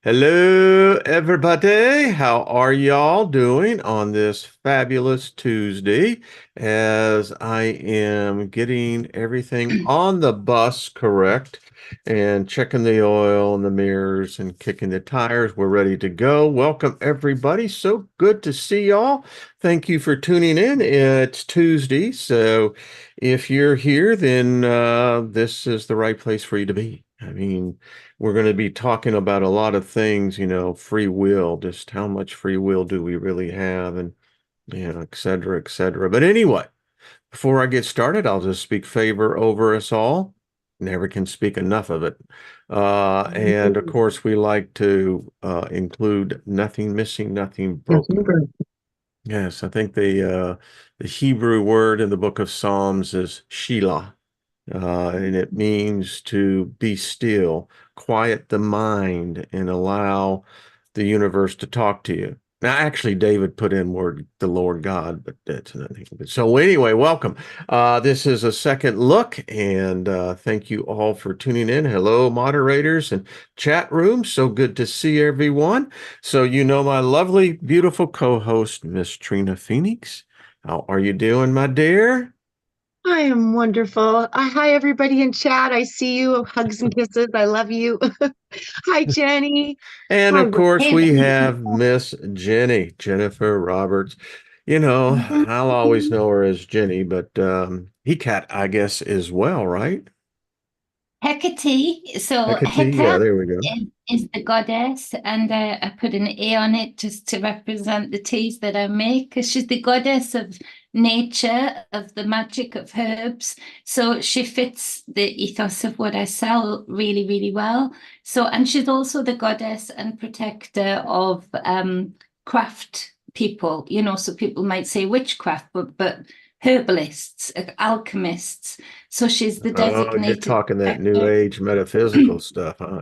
Hello, everybody. How are y'all doing on this fabulous Tuesday as I am getting everything on the bus correct and checking the oil and the mirrors and kicking the tires? We're ready to go. Welcome, everybody. So good to see y'all. Thank you for tuning in. It's Tuesday, so if you're here, then this is the right place for you to be. I mean, we're going to be talking about a lot of things, free will, just how much free will do we really have, and et cetera, et cetera. But anyway, before I get started, I'll just speak favor over us all. Never can speak enough of it. And of course, we like to include nothing missing, nothing broken. Yes, I think the Hebrew word in the book of Psalms is Shelah, and it means to be still, quiet the mind, and allow the universe to talk to you. Now, actually, David put in word the Lord God, but that's nothing. So anyway, welcome. This is a second look, and thank you all for tuning in. Hello, moderators and chat room. So good to see everyone. So my lovely, beautiful co-host, Miss Trina Phoenix. How are you doing, my dear? I am wonderful. Hi, everybody in chat. I see you. Hugs and kisses. I love you. Hi, Jenny. And Hi, of course, Ray. we have Miss Jenny, Jennifer Roberts. I'll always know her as Jenny, but he cat, I guess, as well, right? Hecate. So Hecate, yeah, Hecate there we go. is the goddess, and I put an A on it just to represent the teas that I make, because she's the goddess of nature, of the magic of herbs. So she fits the ethos of what I sell really, really well. So, and she's also the goddess and protector of craft people, so people might say witchcraft, but herbalists, alchemists. So she's the Oh, you're designated talking that new protector. age metaphysical stuff, huh?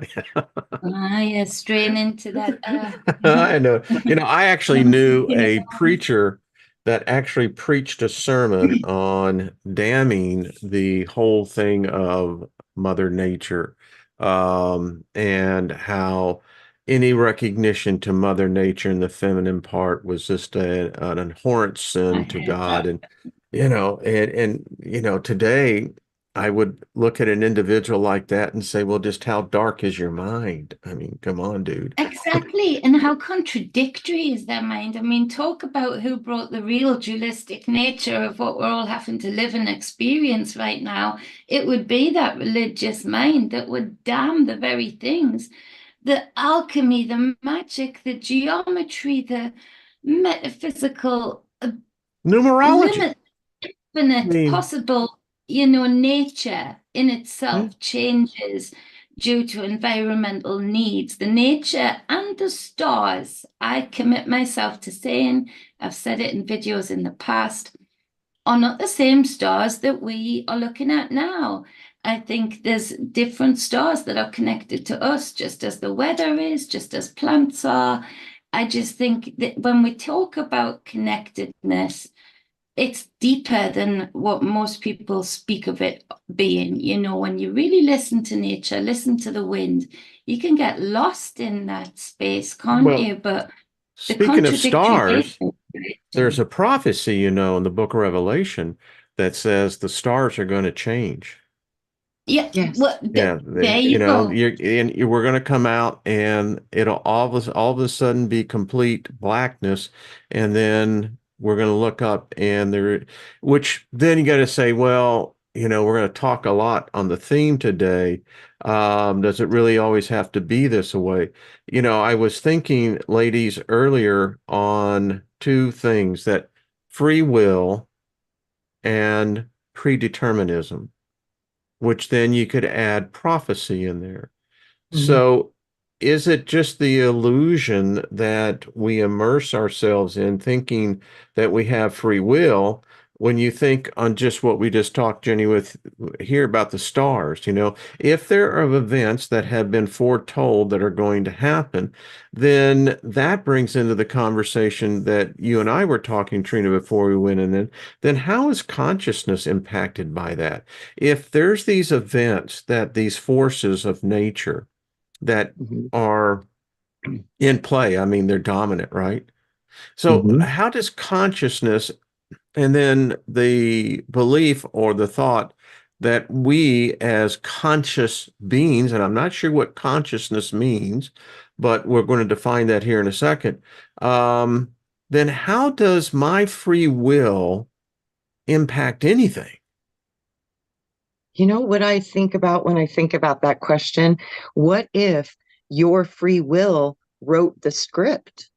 Yeah, straying into that. I know. I actually knew a preacher that actually preached a sermon on damning the whole thing of Mother Nature, and how any recognition to Mother Nature and the feminine part was just an abhorrent I sin to heard God. that. And today I would look at an individual like that and say, well, just how dark is your mind? I mean, come on, dude. Exactly. And how contradictory is their mind? I mean, talk about who brought the real dualistic nature of what we're all having to live and experience right now. It would be that religious mind that would damn the very things, the alchemy, the magic, the geometry, the metaphysical, Numerology. limit, I infinite, mean, possible, nature in yeah. itself changes due to environmental needs. The nature and the stars, I commit myself to saying, I've said it in videos in the past, are not the same stars that we are looking at now. I think there's different stars that are connected to us, just as the weather is, just as plants are. I just think that when we talk about connectedness, it's deeper than what most people speak of it being. When you really listen to nature, listen to the wind, you can get lost in that space, can't Well, you? But the speaking of contradictory stars, nature. there's a prophecy, in the book of Revelation that says the stars are going to change. Yeah, Yes. well, Yeah, there you go. we're going to come out and it'll all of a sudden be complete blackness, and then we're going to look up and which then you got to say, well, we're going to talk a lot on the theme today. Does it really always have to be this way? I was thinking, ladies, earlier on two things, that free will and predeterminism, which then you could add prophecy in there. Mhm. So is it just the illusion that we immerse ourselves in thinking that we have free will when you think on just what we just talked, Jenny, with here about the stars? If there are events that have been foretold that are going to happen, then that brings into the conversation that you and I were talking, Trina, before we went in. Then how is consciousness impacted by that? If there's these events, that these forces of nature that Mhm. are in play. I mean, they're dominant, right? So Mhm. how does consciousness and then the belief or the thought that we as conscious beings, and I'm not sure what consciousness means, but we're going to define that here in a second. Um, then how does my free will impact anything? You know what I think about when I think about that question? What if your free will wrote the script?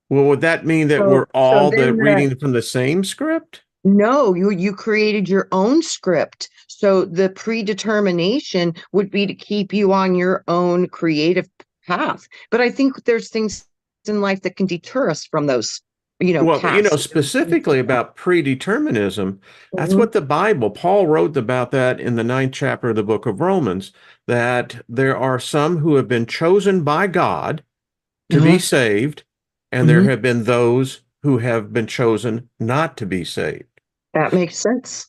Well, would that mean that So, we're so all then reading from the same script? no, you created your own script. So the predetermination would be to keep you on your own creative path. But I think there's things in life that can deter us from those, Well, paths. specifically about predeterminism, that's Mhm. what the Bible, Paul wrote about that in the 9th chapter of the book of Romans, that there are some who have been chosen by God to be Uh-huh. saved, and there Mhm. have been those who have been chosen not to be saved. That makes sense.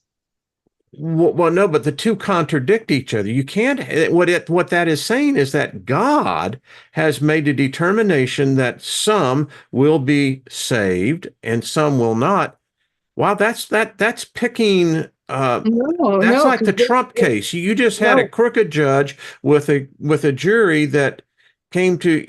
Well, no, but the two contradict each other. You can't. What that is saying is that God has made a determination that some will be saved and some will not. Wow, that's picking. No, That's no, like the because Trump case. You just had a no, crooked judge with a jury that came to.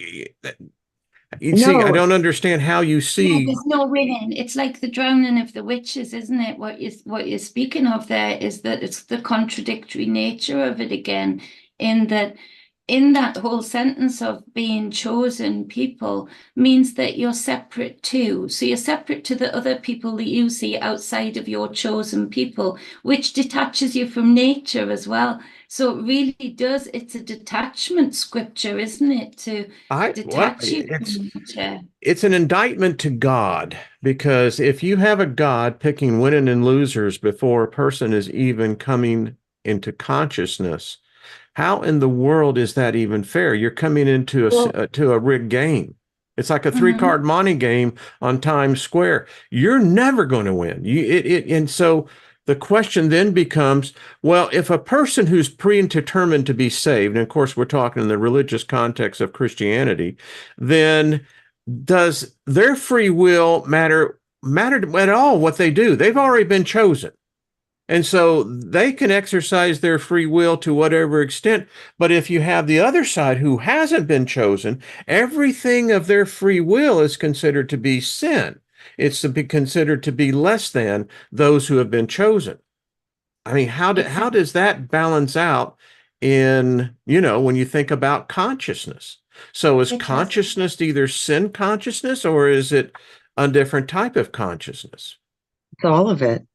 You see, I no, don't understand how you Yeah, see. there's no winning. It's like the drowning of the witches, isn't it? What you're speaking of there is that it's the contradictory nature of it again, in that whole sentence of being chosen people means that you're separate too. So you're separate to the other people that you see outside of your chosen people, which detaches you from nature as well. So it really does, it's a detachment scripture, isn't it? To detach you from nature. It's an indictment to God because if you have a God picking winning and losers before a person is even coming into consciousness, how in the world is that even fair? You're coming into well, to a rigged game. It's like a Mhm. three-card monte game on Times Square. You're never going to win. And so the question then becomes, well, if a person who's predetermined to be saved, and of course we're talking in the religious context of Christianity, then does their free will matter at all what they do? They've already been chosen. And so they can exercise their free will to whatever extent. But if you have the other side who hasn't been chosen, everything of their free will is considered to be sin. It's to be considered to be less than those who have been chosen. I mean, how does that balance out in, when you think about consciousness? So is Because consciousness either sin consciousness or is it a different type of consciousness? it's all of it.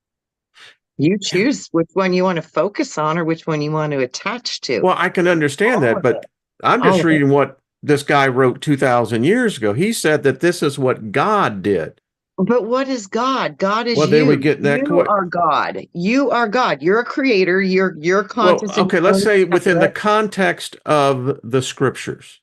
You choose which one you want to focus on or which one you want to attach to. Well, I can understand All that, of it. but I'm All just of it. reading what this guy wrote 2,000 years ago. He said that this is what God did. But what is God? God is Well, then we you. get that. You are God. You are God. You're a creator. You're Well, conscious and okay, you're let's say within the separate. context of the scriptures,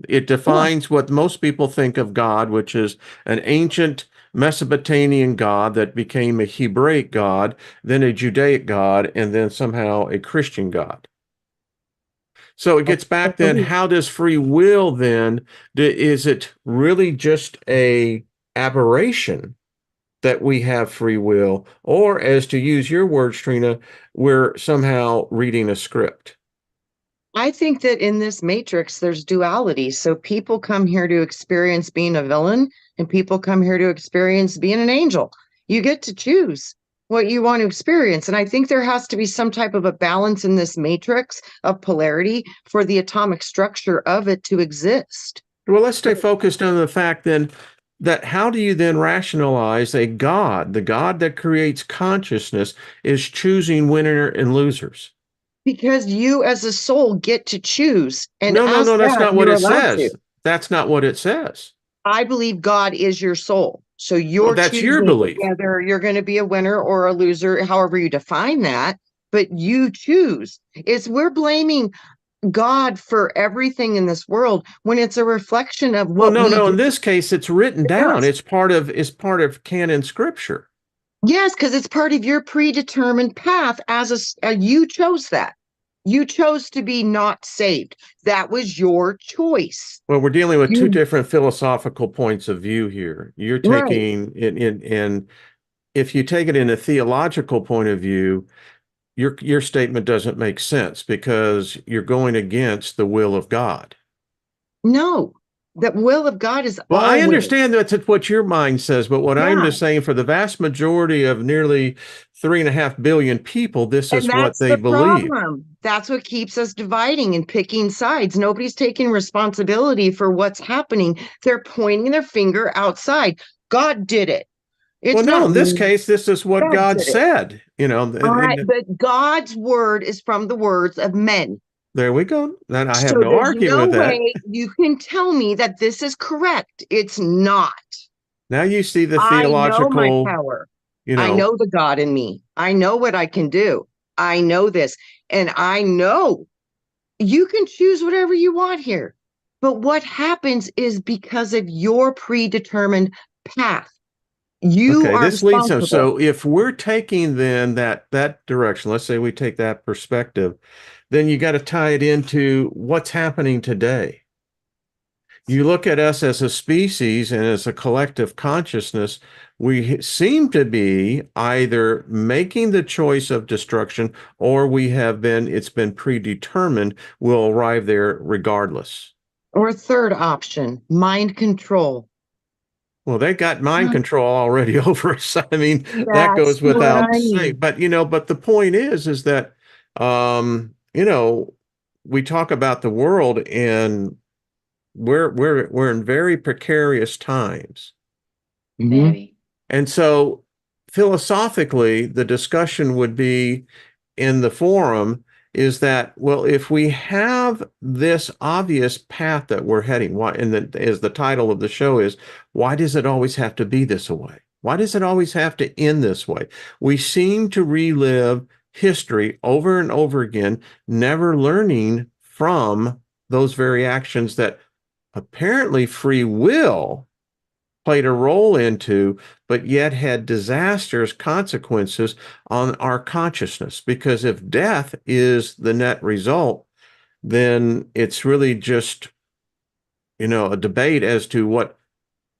it Yeah. defines what most people think of God, which is an ancient Mesopotamian God that became a Hebraic God, then a Judaic God, and then somehow a Christian God. So it gets back then, how does free will then, is it really just a aberration that we have free will, or as to use your words, Trina, we're somehow reading a script? I think that in this matrix, there's duality. So people come here to experience being a villain, and people come here to experience being an angel. You get to choose what you want to experience. And I think there has to be some type of a balance in this matrix of polarity for the atomic structure of it to exist. Well, let's stay focused on the fact then that how do you then rationalize a God, the God that creates consciousness, is choosing winner and losers? Because you as a soul get to choose. And No, no, as no, that's that, not what you're it allowed to. says. That's not what it says. I believe God is your soul. So Well, you're that's your choosing belief. whether you're going to be a winner or a loser, however you define that, but you choose. It's we're blaming God for everything in this world when it's a reflection of Well, what no, we no, do in this case, it's written to down. us. It's part of canon scripture. Yes, because it's part of your predetermined path as you chose that. You chose to be not saved. That was your choice. Well, we're dealing with two You different philosophical points of view here. You're right. taking it in if you take it in a theological point of view, your statement doesn't make sense because you're going against the will of God. No, the will of God is Well, I always. understand that's what your mind says, but what I'm Yeah. just saying for the vast majority of nearly 3.5 billion people, this And is what that's they the believe. problem. That's what keeps us dividing and picking sides. Nobody's taking responsibility for what's happening. They're pointing their finger outside. God did it. Well, It's no, not in this me. case, this is what God God did it. said, All right. But God's word is from the words of men. there we go. And I have So no there's argument no with that. way you can tell me that this is correct. It's not. Now you see the I know my theological, power. you I know, know the God in me. I know what I can do. I know this. And I know you can choose whatever you want here. But what happens is because of your predetermined path, you okay, are this leads them. responsible. So if we're taking then that direction, let's say we take that perspective, then you got to tie it into what's happening today. You look at us as a species and as a collective consciousness, we seem to be either making the choice of destruction or it's been predetermined we'll arrive there regardless. Or third option, mind control. Well, they got mind control already over us. I mean, that That's goes what without I saying. mean. But the point is that, you know, we talk about the world and we're in very precarious times. Mhm. Very. And so philosophically, the discussion would be in the forum is that, well, if we have this obvious path that we're heading, why, and that as the title of the show is, why does it always have to be this way? Why does it always have to end this way? We seem to relive history over and over again, never learning from those very actions that apparently free will played a role into, but yet had disastrous consequences on our consciousness. Because if death is the net result, then it's really just, a debate as to what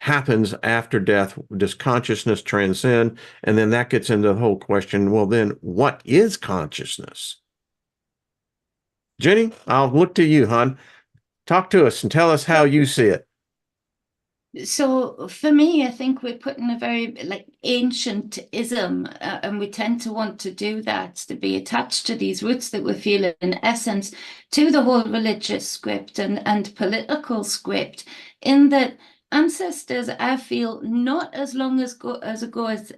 happens after death. Does consciousness transcend? And then that gets into the whole question, well, then what is consciousness? Jenny, I'll look to you, hon. Talk to us and tell us how you see it. So for me, I think we're putting a very like ancient ism, and we tend to want to do that, to be attached to these roots that we feel in essence to the whole religious script and political script, in that ancestors, I feel, not as long ago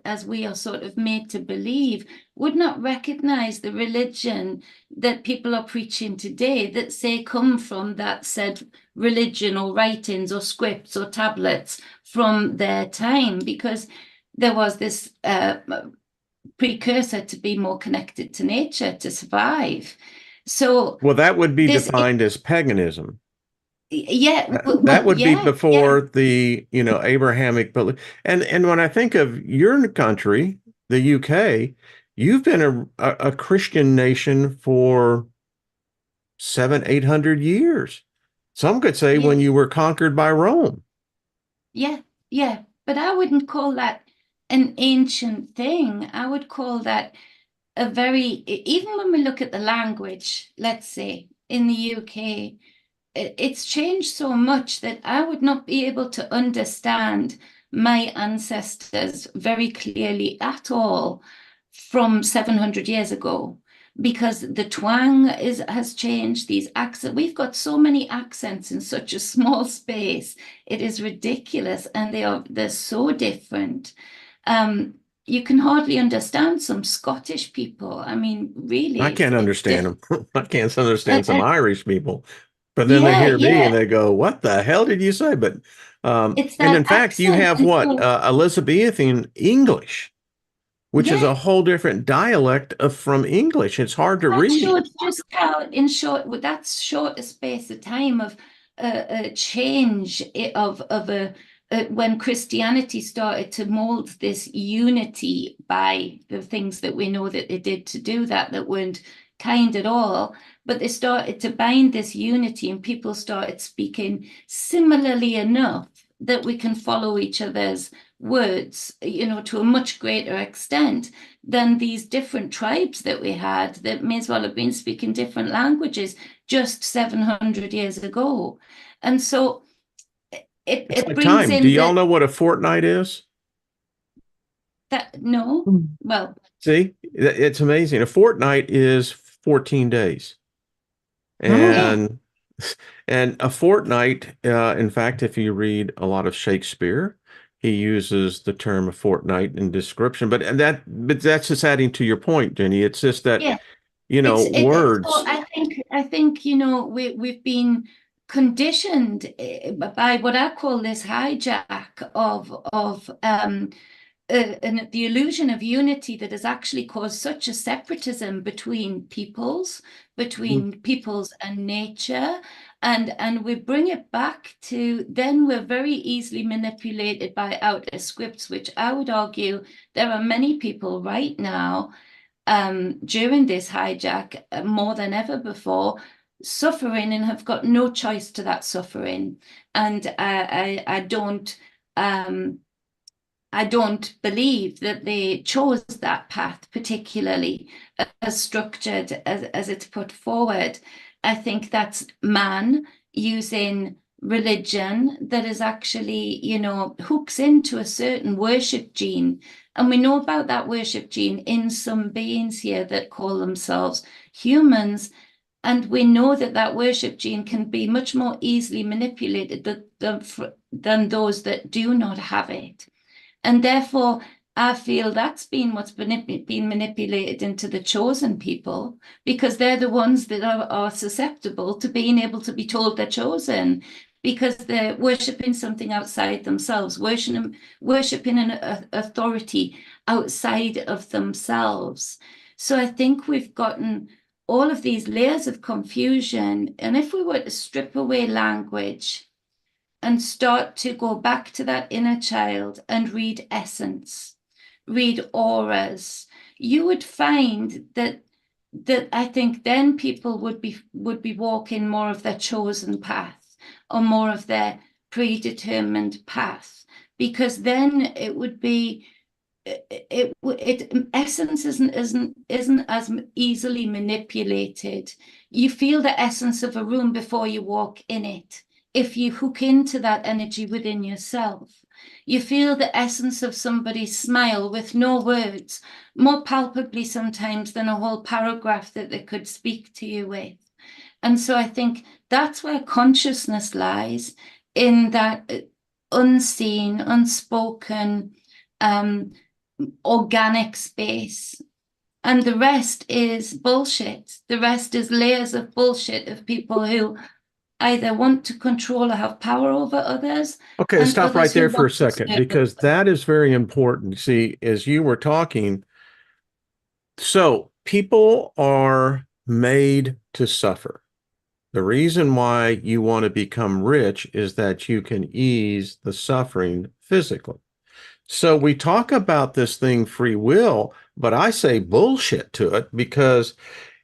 as we are sort of made to believe, would not recognize the religion that people are preaching today that say come from that said religion or writings or scripts or tablets from their time, because there was this precursor to be more connected to nature to survive. So Well, that would be this, defined as paganism. yeah, That well, would be yeah, before the, Abrahamic belief. And when I think of your country, the UK, you've been a Christian nation for 700-800 years. Some could say yeah, when you were conquered by Rome. yeah, yeah. But I wouldn't call that an ancient thing. I would call that a very, even when we look at the language, let's say in the UK, it's changed so much that I would not be able to understand my ancestors very clearly at all from 700 years ago, because the twang has changed. These accents, we've got so many accents in such a small space. It is ridiculous, and they're so different. Um, you can hardly understand some Scottish people. I mean, I really, can't it's understand different. them. I can't understand some Irish people. But then they Yeah, hear me and yeah. they go, "What the hell did you say?" But It's and in that fact, you accent. have And what so, Elizabethan English, which is yeah, a whole different dialect from English. It's hard to that read. shows just how, in short, with that short a space of time of a change of when Christianity started to mold this unity by the things that we know that they did to do that weren't kind at all, but they started to bind this unity, and people started speaking similarly enough that we can follow each other's words, to a much greater extent than these different tribes that we had that may as well have been speaking different languages just 700 years ago. And so It's it like brings time. Do in y'all know what a fortnight is? no, Mm. well, See, it's amazing. A fortnight is 14 days. Oh, yeah, And a fortnight, in fact, if you read a lot of Shakespeare, he uses the term a fortnight in description. But that's just adding to your point, Jenny. It's just that, yeah. So words. I think we've been conditioned by what I call this hijack of and the illusion of unity that has actually caused such a separatism between peoples and nature. And we bring it back to then we're very easily manipulated by outer scripts, which I would argue there are many people right now during this hijack more than ever before suffering and have got no choice to that suffering. And I don't believe that they chose that path particularly as structured as it's put forward. I think that's man using religion that is actually, hooks into a certain worship gene. And we know about that worship gene in some beings here that call themselves humans. And we know that that worship gene can be much more easily manipulated than those that do not have it. And therefore, I feel that's been what's been manipulated into the chosen people, because they're the ones that are susceptible to being able to be told they're chosen, because they're worshipping something outside themselves, worshipping an authority outside of themselves. So I think we've gotten all of these layers of confusion. And if we were to strip away language and start to go back to that inner child and read essence, read auras, you would find that I think then people would be walking more of their chosen path or more of their predetermined path, because then it would be essence isn't as easily manipulated. You feel the essence of a room before you walk in it. If you hook into that energy within yourself, you feel the essence of somebody's smile with no words, more palpably sometimes than a whole paragraph that they could speak to you with. And so I think that's where consciousness lies, in that unseen, unspoken, organic space. And the rest is bullshit. The rest is layers of bullshit of people who either want to control or have power over others, Okay, and stop right others who there for a want to second, serve because them. that is very important. See, as you were talking, so people are made to suffer. The reason why you want to become rich is that you can ease the suffering physically. So we talk about this thing, free will, but I say bullshit to it, because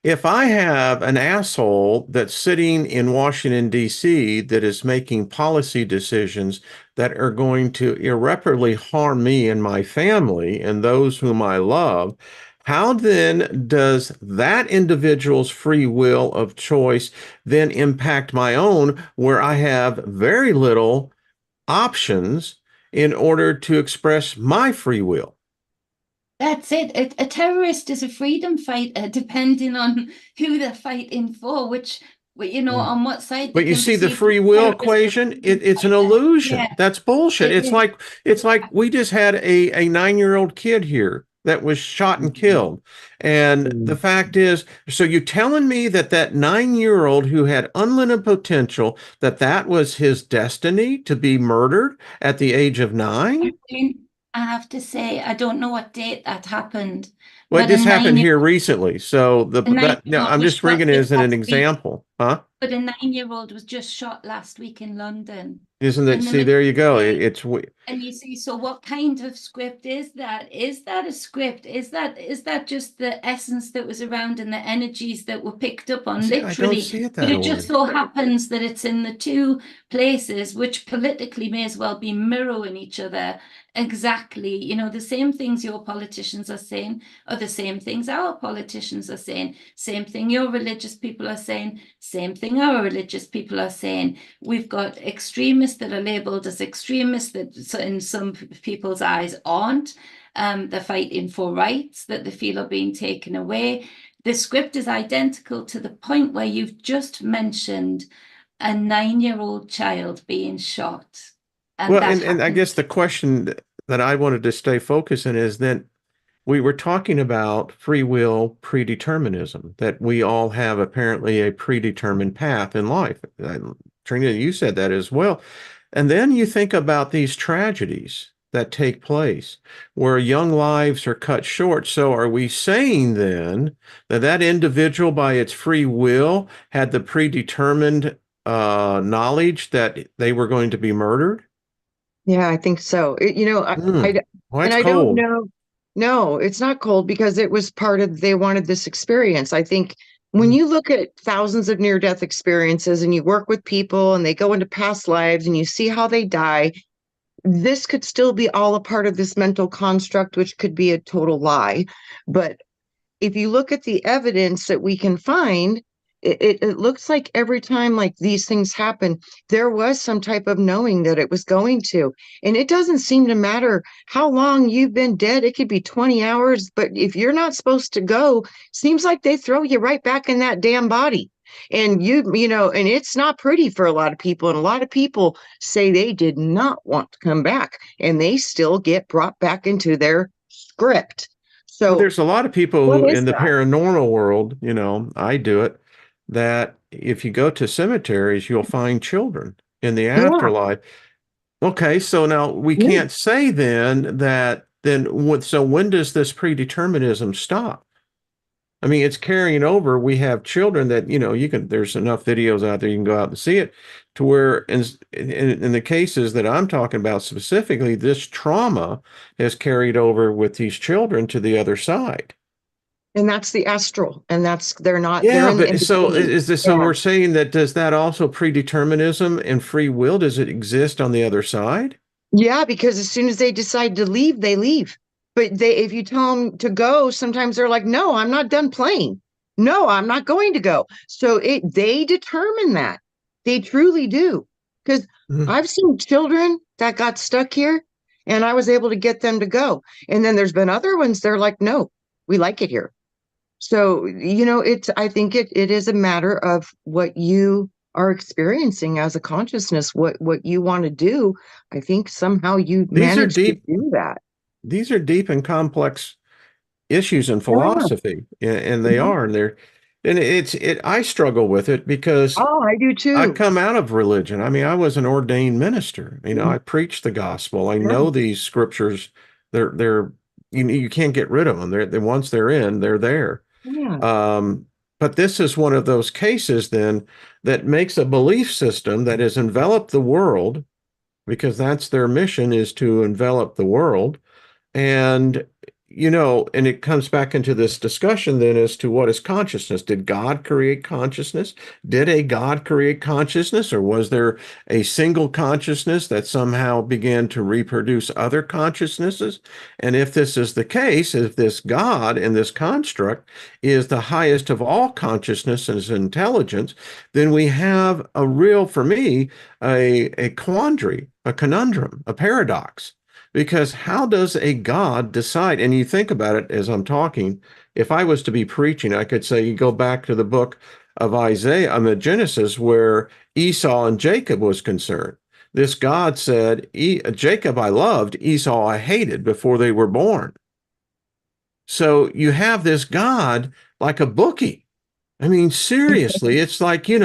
if I have an asshole that's sitting in Washington, D.C., that is making policy decisions that are going to irreparably harm me and my family and those whom I love, how then does that individual's free will of choice then impact my own, where I have very little options in order to express my free will? That's it. A terrorist is a freedom fighter, depending on who they're fighting for, on what side they But you can see the perceive the free will terrorist or equation, freedom it's an fighter. illusion. Yeah, That's bullshit. it It's is. like we just had a 9-year-old kid here that was shot and killed. And the fact is, so you're telling me that 9-year-old who had unlimited potential, that was his destiny to be murdered at the age of 9? I have to say, I don't know what date that happened, Well, but this happened here recently. So a nine-year-old I'm was just bringing shot it just as an last week. example, huh? But a 9-year-old was just shot last week in London. Isn't it? And the See, there you go. majority, It's and you see, so what kind of script is that? Is that a script? Is that just the essence that was around and the energies that were picked up on see, I don't literally? see it But that it just way. so happens that it's in the two places, which politically may as well be mirroring each other exactly. You know, the same things your politicians are saying are the same things our politicians are saying. Same thing your religious people are saying. Same thing our religious people are saying. We've got extremists that are labeled as extremists that in some people's eyes aren't. They're fighting for rights that they feel are being taken away. The script is identical to the point where you've just mentioned a 9-year-old child being shot. And Well, that and I happened. guess the question that I wanted to stay focused in is then we were talking about free will predeterminism, that we all have apparently a predetermined path in life. Trina, you said that as well. And then you think about these tragedies that take place where young lives are cut short. So are we saying then that that individual by its free will had the predetermined knowledge that they were going to be murdered? Yeah, I think so. Hmm. Well, And that's I don't cold. know. No, it's not cold because it was part of, they wanted this experience. I think when Hmm. you look at thousands of near-death experiences and you work with people and they go into past lives and you see how they die, this could still be all a part of this mental construct, which could be a total lie. But if you look at the evidence that we can find, it looks like every time like these things happen, there was some type of knowing that it was going to. And it doesn't seem to matter how long you've been dead. It could be 20 hours, but if you're not supposed to go, seems like they throw you right back in that damn body. And and it's not pretty for a lot of people. And a lot of people say they did not want to come back and they still get brought back into their script. Well, So there's a lot of people what who, is in the that? paranormal world, I do it, that if you go to cemeteries, you'll find children in the Yeah, afterlife. Okay, so now we yeah. can't say then that so when does this predeterminism stop? I mean, it's carrying over. We have children that, there's enough videos out there, you can go out and see it, to where in the cases that I'm talking about specifically, this trauma has carried over with these children to the other side. And that's the astral, and they're Yeah, in the but in so between. is this, so Yeah. we're saying that does that also predeterminism and free will, does it exist on the other side? Yeah, because as soon as they decide to leave, they leave. But if you tell them to go, sometimes they're like, "No, I'm not done playing. No, I'm not going to go." So they determine that. They truly do. Because Mhm. I've seen children that got stuck here and I was able to get them to go. And then there's been other ones, they're like, "No, we like it here." So, I think it is a matter of what you are experiencing as a consciousness, what you want to do. I think somehow you These are manage to deep, do that. these are deep and complex issues in Yeah. philosophy, and they Mhm. are, and I struggle with it because Oh, I do I too. come out of religion. I mean, I was an ordained minister. Mhm. I preach the gospel. I Yeah. know these scriptures. They're you can't get rid of them. Once they're in, they're there. Yeah. Um, but this is one of those cases then that makes a belief system that has enveloped the world, because that's their mission, is to envelop the world. And, and it comes back into this discussion then as to what is consciousness. Did God create consciousness? Did a God create consciousness? Or was there a single consciousness that somehow began to reproduce other consciousnesses? And if this is the case, if this God in this construct is the highest of all consciousness and intelligence, then we have a real, for me, a quandary, a conundrum, a paradox. Because how does a God decide? And you think about it as I'm talking, if I was to be preaching, I could say you go back to the book of Isaiah, the Genesis, where Esau and Jacob was concerned. This God said, Jacob I loved, Esau I hated before they were born. So you have this God like a bookie. I mean, seriously, it's like, what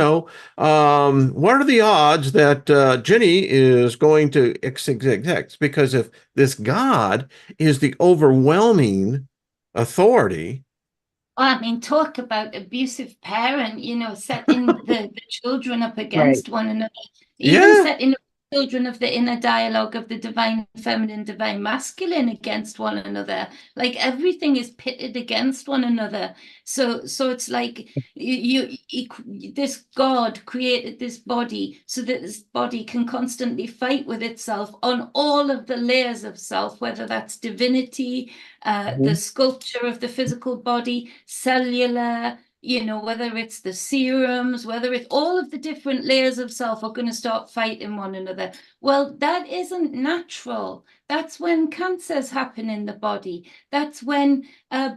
are the odds that Jenny is going to X? Because if this God is the overwhelming authority, I mean, talk about abusive parent, setting the children up Right. against one another, even yeah, setting up children of the inner dialogue of the divine feminine, divine masculine against one another. Like everything is pitted against one another. So it's like this God created this body so that this body can constantly fight with itself on all of the layers of self, whether that's divinity, the sculpture of the physical body, cellular, whether it's the serums, whether it's all of the different layers of self are going to start fighting one another. Well, that isn't natural. That's when cancers happen in the body. That's when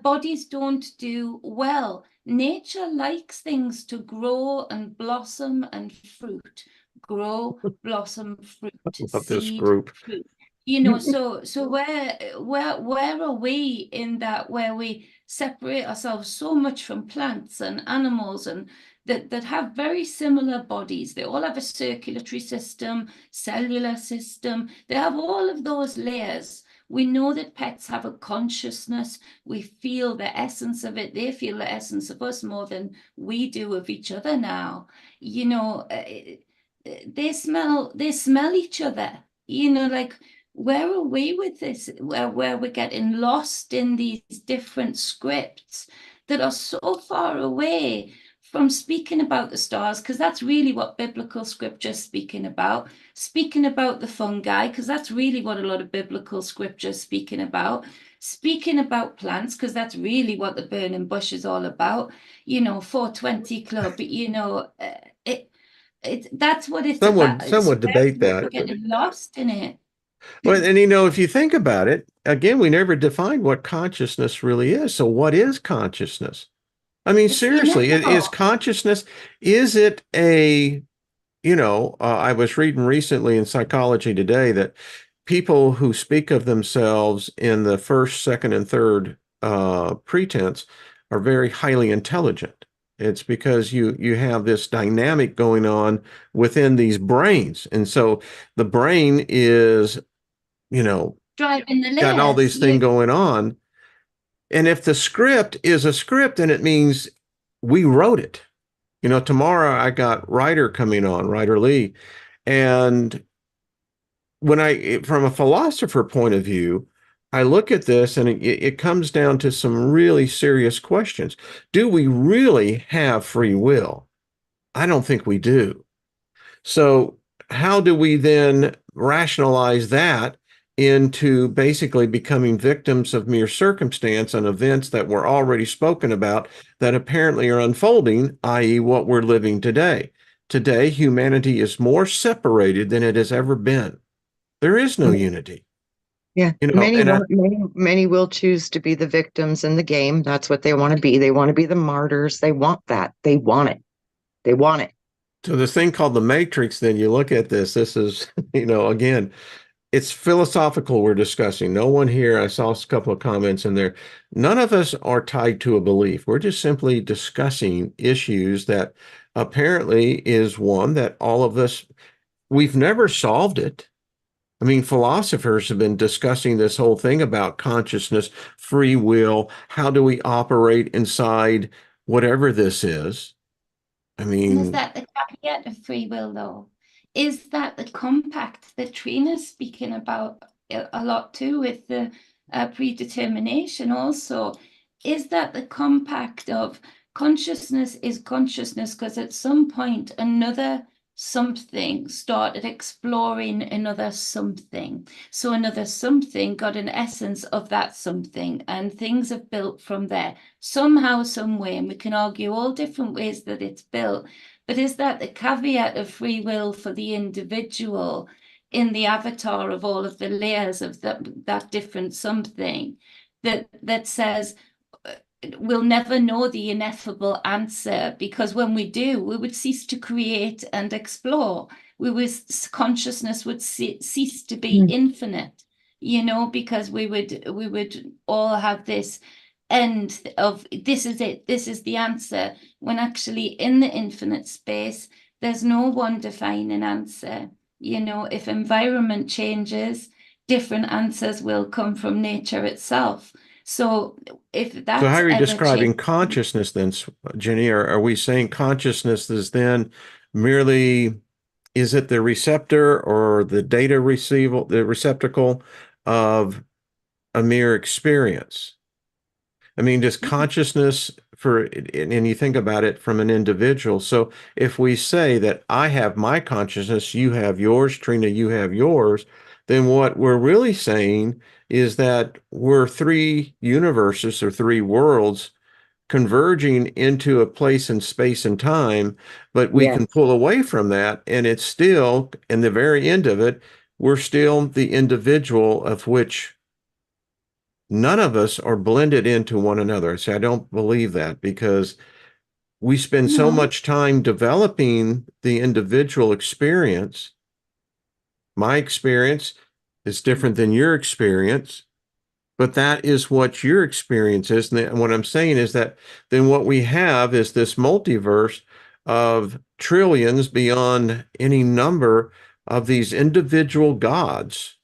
bodies don't do well. Nature likes things to grow and blossom and fruit. Grow, blossom, fruit, Of this seed, group. fruit. So where are we in that, where we separate ourselves so much from plants and animals and that have very similar bodies? They all have a circulatory system, cellular system. They have all of those layers. We know that pets have a consciousness. We feel the essence of it. They feel the essence of us more than we do of each other now. They smell each other. Like, where are we with this? Where we're getting lost in these different scripts that are so far away from speaking about the stars, because that's really what biblical scripture is speaking about the fungi, because that's really what a lot of biblical scripture is speaking about plants, because that's really what the burning bush is all about. 420 Club, that's what it's about. Some would debate We're that. getting lost in it. Well, and if you think about it, again, we never defined what consciousness really is. So what is consciousness? I mean, It's seriously, is ineffable. consciousness, is it I was reading recently in Psychology Today that people who speak of themselves in the first, second, and third pretense are very highly intelligent. It's because you have this dynamic going on within these brains. And so the brain is, Driving the got all layers. these things going on. And if the script is a script, then it means we wrote it. Tomorrow I got Ryder Lee. And from a philosopher point of view, I look at this and it comes down to some really serious questions. Do we really have free will? I don't think we do. So how do we then rationalize that into basically becoming victims of mere circumstance and events that were already spoken about that apparently are unfolding, i.e., what we're living today? Today, humanity is more separated than it has ever been. There is no unity. Yeah, many will choose to be the victims in the game. That's what they want to be. They want to be the martyrs. They want that. They want it. They want it. So this thing called the Matrix, then you look at this is, again, it's philosophical we're discussing. No one here, I saw a couple of comments in there. None of us are tied to a belief. We're just simply discussing issues that apparently is one that all of us, we've never solved it. I mean, philosophers have been discussing this whole thing about consciousness, free will. How do we operate inside whatever this is? I And mean, is that the caveat of free will, though? Is that the compact that Trina's speaking about a lot too, with the predetermination also? Is that the compact of consciousness is consciousness because at some point another something started exploring another something. So another something got an essence of that something, and things have built from there somehow, some way. And we can argue all different ways that it's built. But is that the caveat of free will for the individual in the avatar of all of the layers of that different something that says, we'll never know the ineffable answer, because when we do, we would cease to create and explore. Consciousness would cease to be infinite, because we would all have this end of this is it, this is the answer, when actually in the infinite space, there's no one defining answer. If environment changes, different answers will come from nature itself. So if that's so how are you describing changing, consciousness then, Jenny? Are we saying consciousness is then merely is it the receptor or the data receival, the receptacle of a mere experience? I mean, just consciousness and you think about it from an individual. So if we say that I have my consciousness, you have yours, Trina, you have yours, then what we're really saying is that we're three universes or three worlds converging into a place in space and time, but we can Yes. pull away from that, and it's still, in the very end of it, we're still the individual of which none of us are blended into one another. See, I don't believe that because we spend so No. much time developing the individual experience. My experience is different than your experience, but that is what your experience is. And what I'm saying is that then what we have is this multiverse of trillions beyond any number of these individual gods,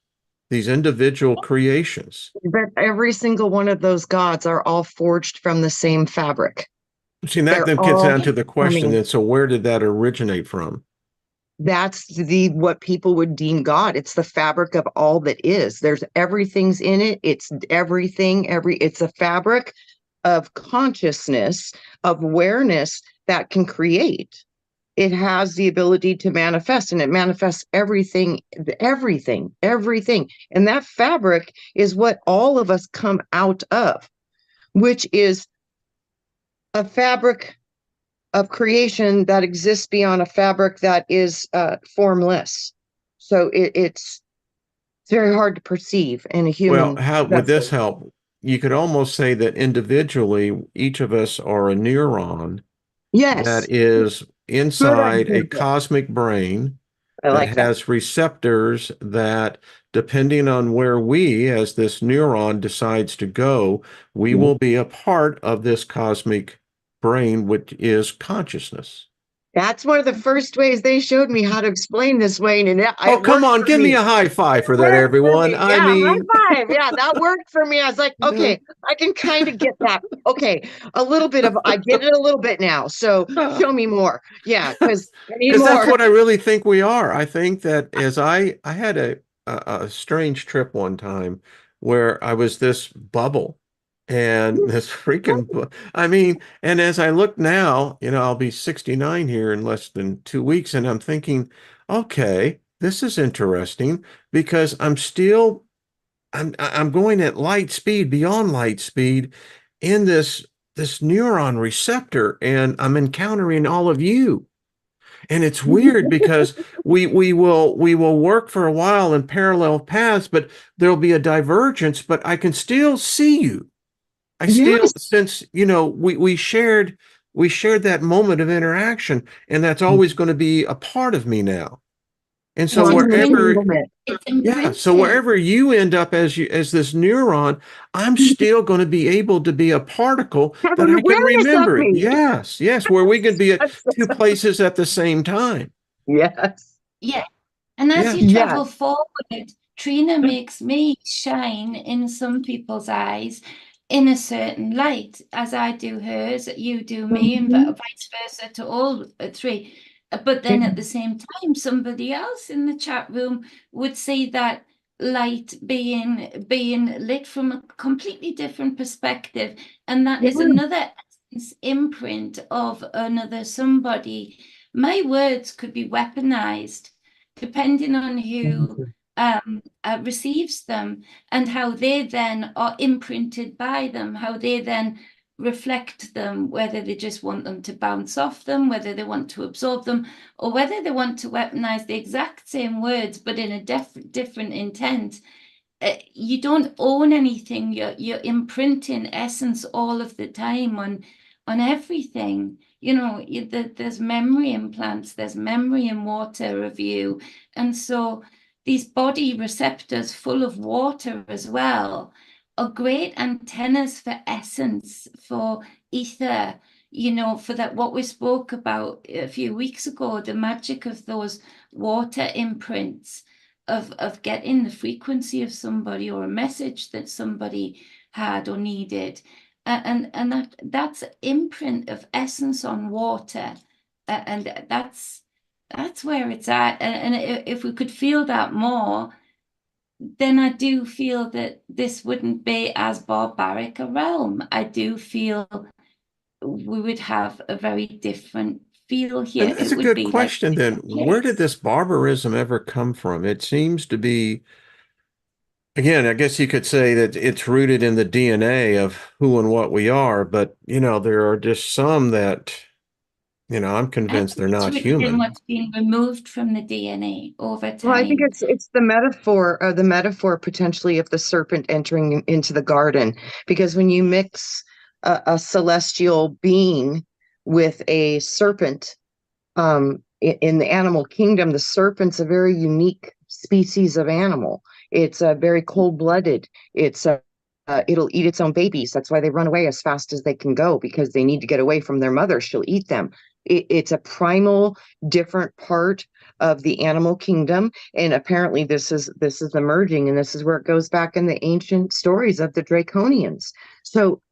these individual creations. But every single one of those gods are all forged from the same fabric. See, that They're then gets all down to the question coming. then, so where did that originate from? That's the what people would deem God. It's the fabric of all that is. There's everything's in it. It's everything, it's a fabric of consciousness, of awareness that can create. It has the ability to manifest, and it manifests everything, everything. And that fabric is what all of us come out of, which is a fabric of creation that exists beyond a fabric that is formless. So it's very hard to perceive in a Well, human how would this vessel. help? You could almost say that individually, each of us are a neuron that Yes, is good inside a example. cosmic brain I that like that. has receptors that, depending on where we, as this neuron, decides to go, we will be a part of this cosmic brain, which is consciousness. That's one of the first ways they showed me how to explain this, Wayne, and Oh, it come worked on, for give me me. a high five for that, Worked for everyone. me. I Yeah, mean, high five. Yeah, that worked for me. I was like, okay, I can kind of get that. Okay, a little bit of, I get it a little bit now. So show me more. Yeah, because I need because that's more. what I really think we are. I think that as I had a strange trip one time where I was this bubble and this I mean, and as I look now, I'll be 69 here in less than 2 weeks, and I'm thinking, okay, this is interesting because I'm going at light speed, beyond light speed, in this neuron receptor, and I'm encountering all of you. And it's weird because we will work for a while in parallel paths, but there'll be a divergence, but I can still see you. I still, Yes. since we shared that moment of interaction, and that's always going to be a part of me now. And so It's Quantum imprinted. wherever, entanglement. It's yeah, so imprinted. wherever you end up as this neuron, I'm still going to be able to be a particle Have that an I can awareness of remember. me. Yes, yes, where we can be at two places at the same time. Yes. Yeah. And as Yeah. you Yes. travel forward, Trina makes me shine in some people's eyes in a certain light, as I do hers, you do me, and Mhm. vice versa to all three. But then at the same time, somebody else in the chat room would see that light being lit from a completely different perspective, and that Yeah. is another imprint of another somebody. My words could be weaponized depending on who receives them and how they then are imprinted by them, how they then reflect them, whether they just want them to bounce off them, whether they want to absorb them, or whether they want to weaponize the exact same words but in a different intent. You don't own anything. You're imprinting essence all of the time on everything. There's memory implants, there's memory in water of you, and so these body receptors full of water as well are great antennas for essence, for ether. For that what we spoke about a few weeks ago, the magic of those water imprints of getting the frequency of somebody or a message that somebody had or needed. And that's imprint of essence on water. And That's where it's at. And if we could feel that more, then I do feel that this wouldn't be as barbaric a realm. I do feel we would have a very different feel And here. that's It a would good be like question a then. different Where did place. this barbarism ever come from? It seems to be, again, I guess you could say that it's rooted in the DNA of who and what we are, but there are just some that, I'm I convinced think they're it's not rooted in human. what's been removed from the DNA over Well, I think time. it's the metaphor potentially of the serpent entering into the garden, because when you mix a celestial being with a serpent, in the animal kingdom, the serpent's a very unique species of animal. It's very cold-blooded. It'll eat its own babies. That's why they run away as fast as they can go, because they need to get away from their mother. She'll eat them. It's a primal, different part of the animal kingdom, and apparently this is emerging, and this is where it goes back in the ancient stories of the Draconians. So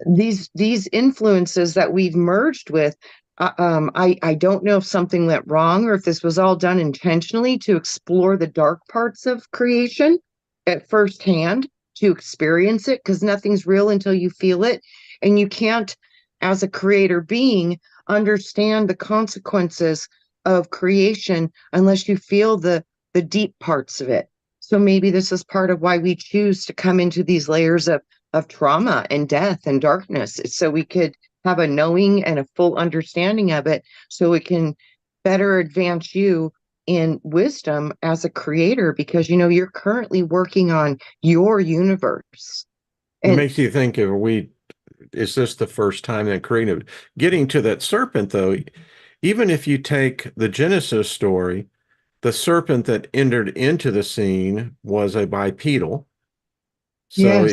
these influences that we've merged with, I don't know if something went wrong or if this was all done intentionally to explore the dark parts of creation at first hand, to experience it, because nothing's real until you feel it, and you can't, as a creator being, understand the consequences of creation unless you feel the deep parts of it. So maybe this is part of why we choose to come into these layers of trauma and death and darkness, so we could have a knowing and a full understanding of it, so it can better advance you in wisdom as a creator, because you're currently working on your universe. It And makes you think, is this the first time that creative, getting to that serpent though, even if you take the Genesis story, the serpent that entered into the scene was a bipedal. So yes,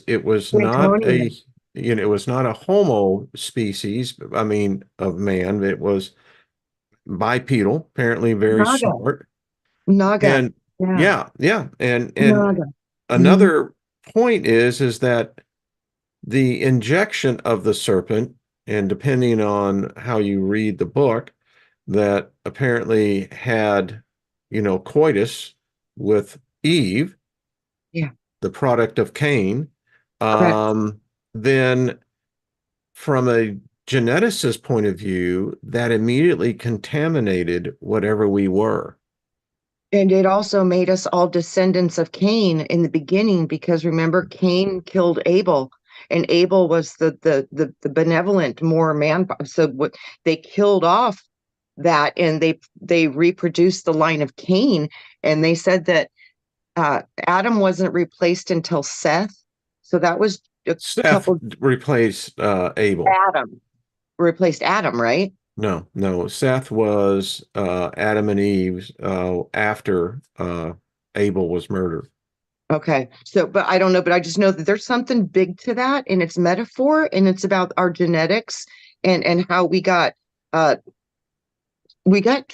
it was not Draconia, it was not a homo species, I mean, of man. It was bipedal, apparently very Naga, smart. Naga, And yeah, yeah, yeah. And Naga. Mhm. another point is that the injection of the serpent, and depending on how you read the book, that apparently had, coitus with Eve, Yeah, the product of Cain, correct. um, then from a geneticist point of view, that immediately contaminated whatever we were. And it also made us all descendants of Cain in the beginning, because remember, Cain killed Abel, and Abel was the benevolent, more man. So what they killed off that, and they reproduced the line of Cain, and they said that Adam wasn't replaced until Seth. So that was a Seth couple. replaced Abel. Adam replaced Adam, right? No, no. Seth was Adam and Eve's after Abel was murdered. Okay. So, but I don't know, but I just know that there's something big to that, and it's metaphor, and it's about our genetics, and how uh we got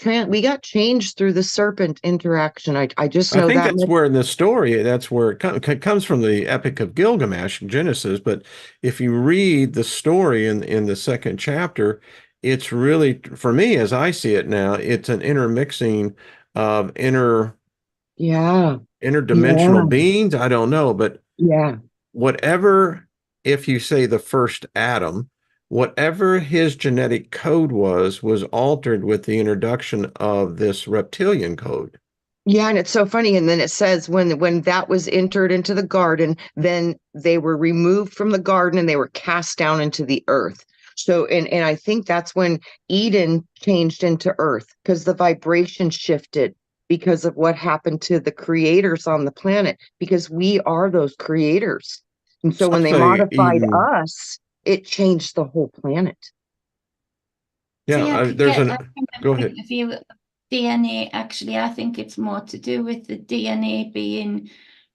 changed through the serpent interaction. I just I know think that that's much. where in the story, that's where it comes from, the Epic of Gilgamesh, Genesis. But if you read the story in the second chapter, it's really, for me, as I see it now, it's an intermixing of Yeah. interdimensional Yeah. beings. I don't know, but Yeah. whatever, if you say the first Adam, whatever his genetic code was altered with the introduction of this reptilian code. Yeah, and it's so funny. And then it says when that was entered into the garden, then they were removed from the garden and they were cast down into the earth. So, and I think that's when Eden changed into earth, because the vibration shifted because of what happened to the creators on the planet, because we are those creators. And so when Some they say modified Eden, us, it changed the whole planet. yeah, See, I could there's get that an, from go a ahead. point of view of DNA. Actually, I think it's more to do with the DNA being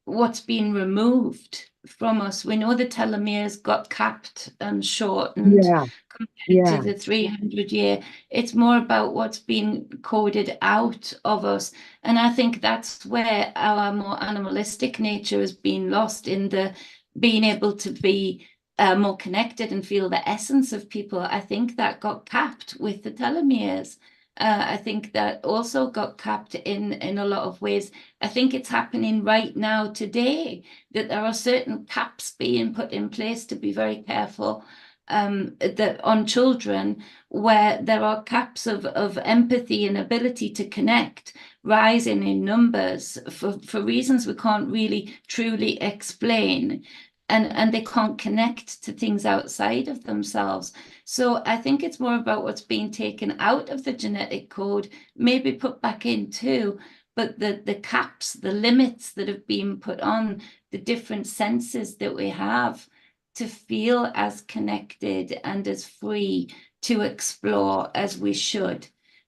what's been removed from us. We know the telomeres got capped and shortened Yeah, compared to yeah, the 300-year. It's more about what's been coded out of us. And I think that's where our more animalistic nature has been lost, in the being able to be more connected and feel the essence of people. I think that got capped with the telomeres. I think that also got capped in a lot of ways. I think it's happening right now today that there are certain caps being put in place to be very careful that on children, where there are caps of empathy and ability to connect rising in numbers for reasons we can't really truly explain. And they can't connect to things outside of themselves. So I think it's more about what's being taken out of the genetic code, maybe put back in too, but the caps, the limits that have been put on the different senses that we have to feel as connected and as free to explore as we should.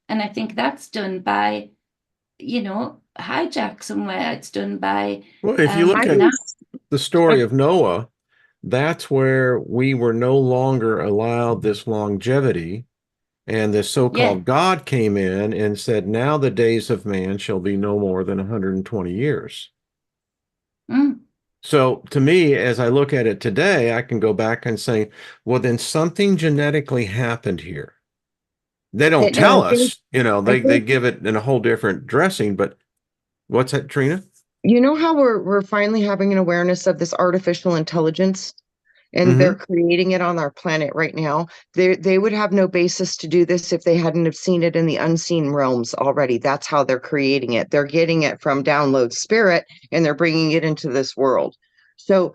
And I think that's done by, hijack somewhere. It's done by Well, if you look I at think the story of Noah, that's where we were no longer allowed this longevity. And the yeah. so-called God came in and said, now the days of man shall be no more than 120 years. Mm. So to me, as I look at it today, I can go back and say, well, then something genetically happened here. They don't that now tell us, I they think give it in a whole different dressing, but what's that, Trina? you know how we're finally having an awareness of this artificial intelligence, and they're Hmm. creating it on our planet right now. They would have no basis to do this if they hadn't have seen it in the unseen realms already. That's how they're creating it. They're getting it from download spirit and they're bringing it into this world. So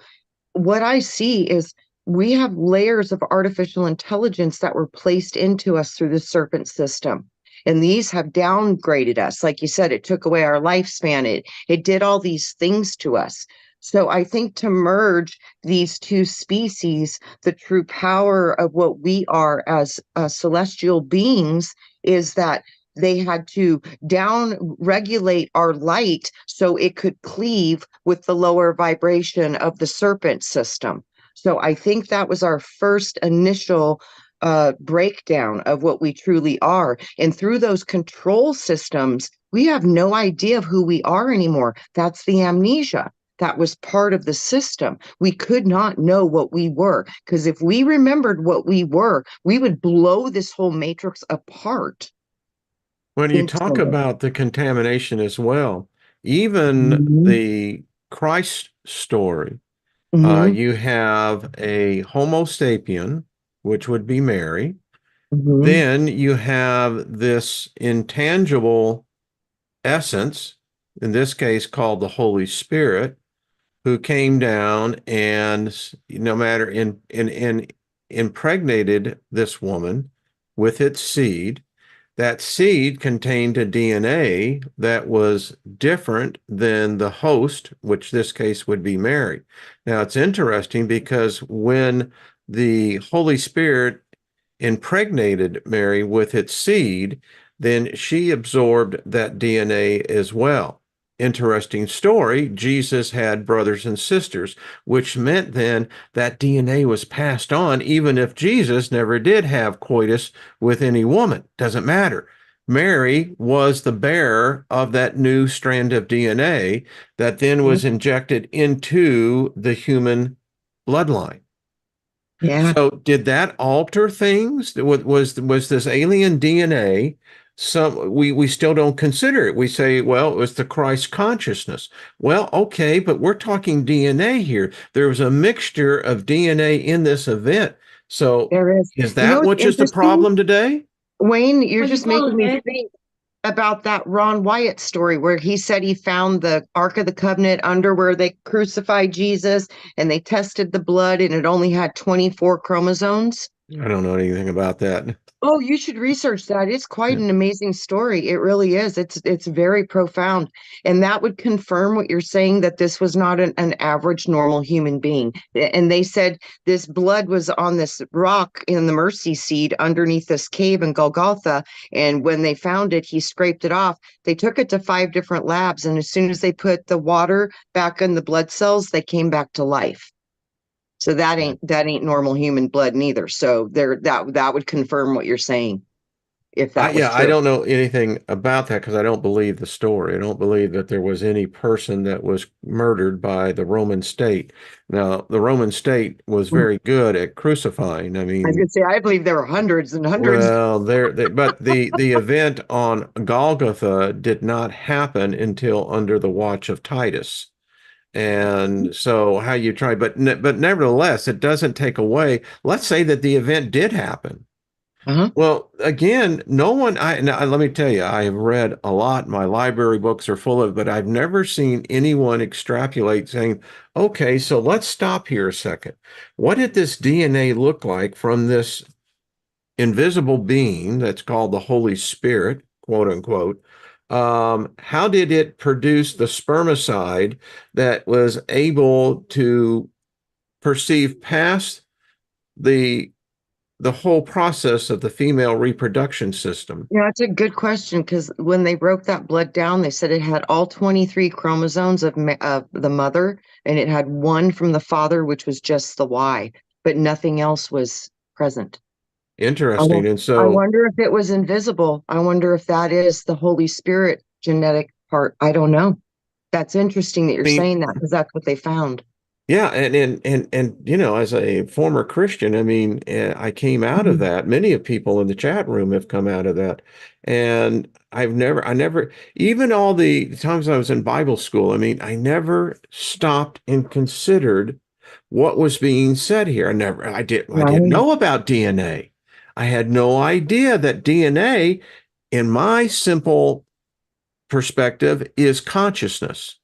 what I see is we have layers of artificial intelligence that were placed into us through the serpent system. And these have downgraded us. Like you said, it took away our lifespan. It did all these things to us. So I think to merge these two species, the true power of what we are as celestial beings is that they had to down regulate our light so it could cleave with the lower vibration of the serpent system. So I think that was our first initial breakdown of what we truly are. And through those control systems, we have no idea of who we are anymore. That's the amnesia. That was part of the system. We could not know what we were, because if we remembered what we were, we would blow this whole matrix apart When you talk instantly. about the contamination as well, even Mhm. the Christ story, Mhm. you have a Homo sapien, which would be Mary. Mhm. Then you have this intangible essence, in this case called the Holy Spirit, who came down and no matter in impregnated this woman with its seed. That seed contained a DNA that was different than the host, which this case would be Mary. Now it's interesting because when the Holy Spirit impregnated Mary with its seed, then she absorbed that DNA as well. Interesting story. Jesus had brothers and sisters, which meant then that DNA was passed on, even if Jesus never did have coitus with any woman. Doesn't matter. Mary was the bearer of that new strand of DNA that then was injected into the human bloodline. Yeah, So did that alter things? Was this alien DNA? Some we still don't consider it. We say, well, it was the Christ consciousness. Well, okay, but we're talking DNA here. There was a mixture of DNA in this event. So there is. is You know that what's which is the interesting? problem today? Wayne, you're Well, you just call making me it. think about that Ron Wyatt story where he said he found the Ark of the Covenant under where they crucified Jesus and they tested the blood and it only had 24 chromosomes. I don't know anything about that. Oh, you should research that. It's quite Yeah. an amazing story. It really is. It's very profound. And that would confirm what you're saying, that this was not an average normal human being. And they said this blood was on this rock in the mercy seat underneath this cave in Golgotha. And when they found it, he scraped it off. They took it to 5 different labs. And as soon as they put the water back in the blood cells, they came back to life. So that ain't normal human blood neither. So there that would confirm what you're saying. if that was Yeah, I true. don't know anything about that because I don't believe the story. I don't believe that there was any person that was murdered by the Roman state. Now, the Roman state was Mm. very good at crucifying. I I was mean, gonna say, I believe there were hundreds and hundreds. well, but the event on Golgotha did not happen until under the watch of Titus. And so how you try, but nevertheless, it doesn't take away. Let's say that the event did happen. Uh-huh. Well, again, no one, now, let me tell you, I have read a lot. My library books are full of, but I've never seen anyone extrapolate saying, okay, so let's stop here a second. What did this DNA look like from this invisible being that's called the Holy Spirit, quote unquote? How did it produce the spermicide that was able to perceive past the whole process of the female reproduction system? Yeah, it's a good question because when they broke that blood down, they said it had all 23 chromosomes of the mother, and it had one from the father, which was just the Y, but nothing else was present. I, Interesting. wo- And I so, wonder if it was invisible. I wonder if that is the Holy Spirit genetic part. I don't know. That's interesting that you're I mean, saying that because that's what they found. yeah, and you know, as a former Christian, I mean, I came out of Mhm. that. Many of people in the chat room have come out of that, and I never, even all the times I was in Bible school, I mean, I never stopped and considered what was being said here. I didn't Right. know about DNA. I had no idea that DNA, in my simple perspective, is consciousness.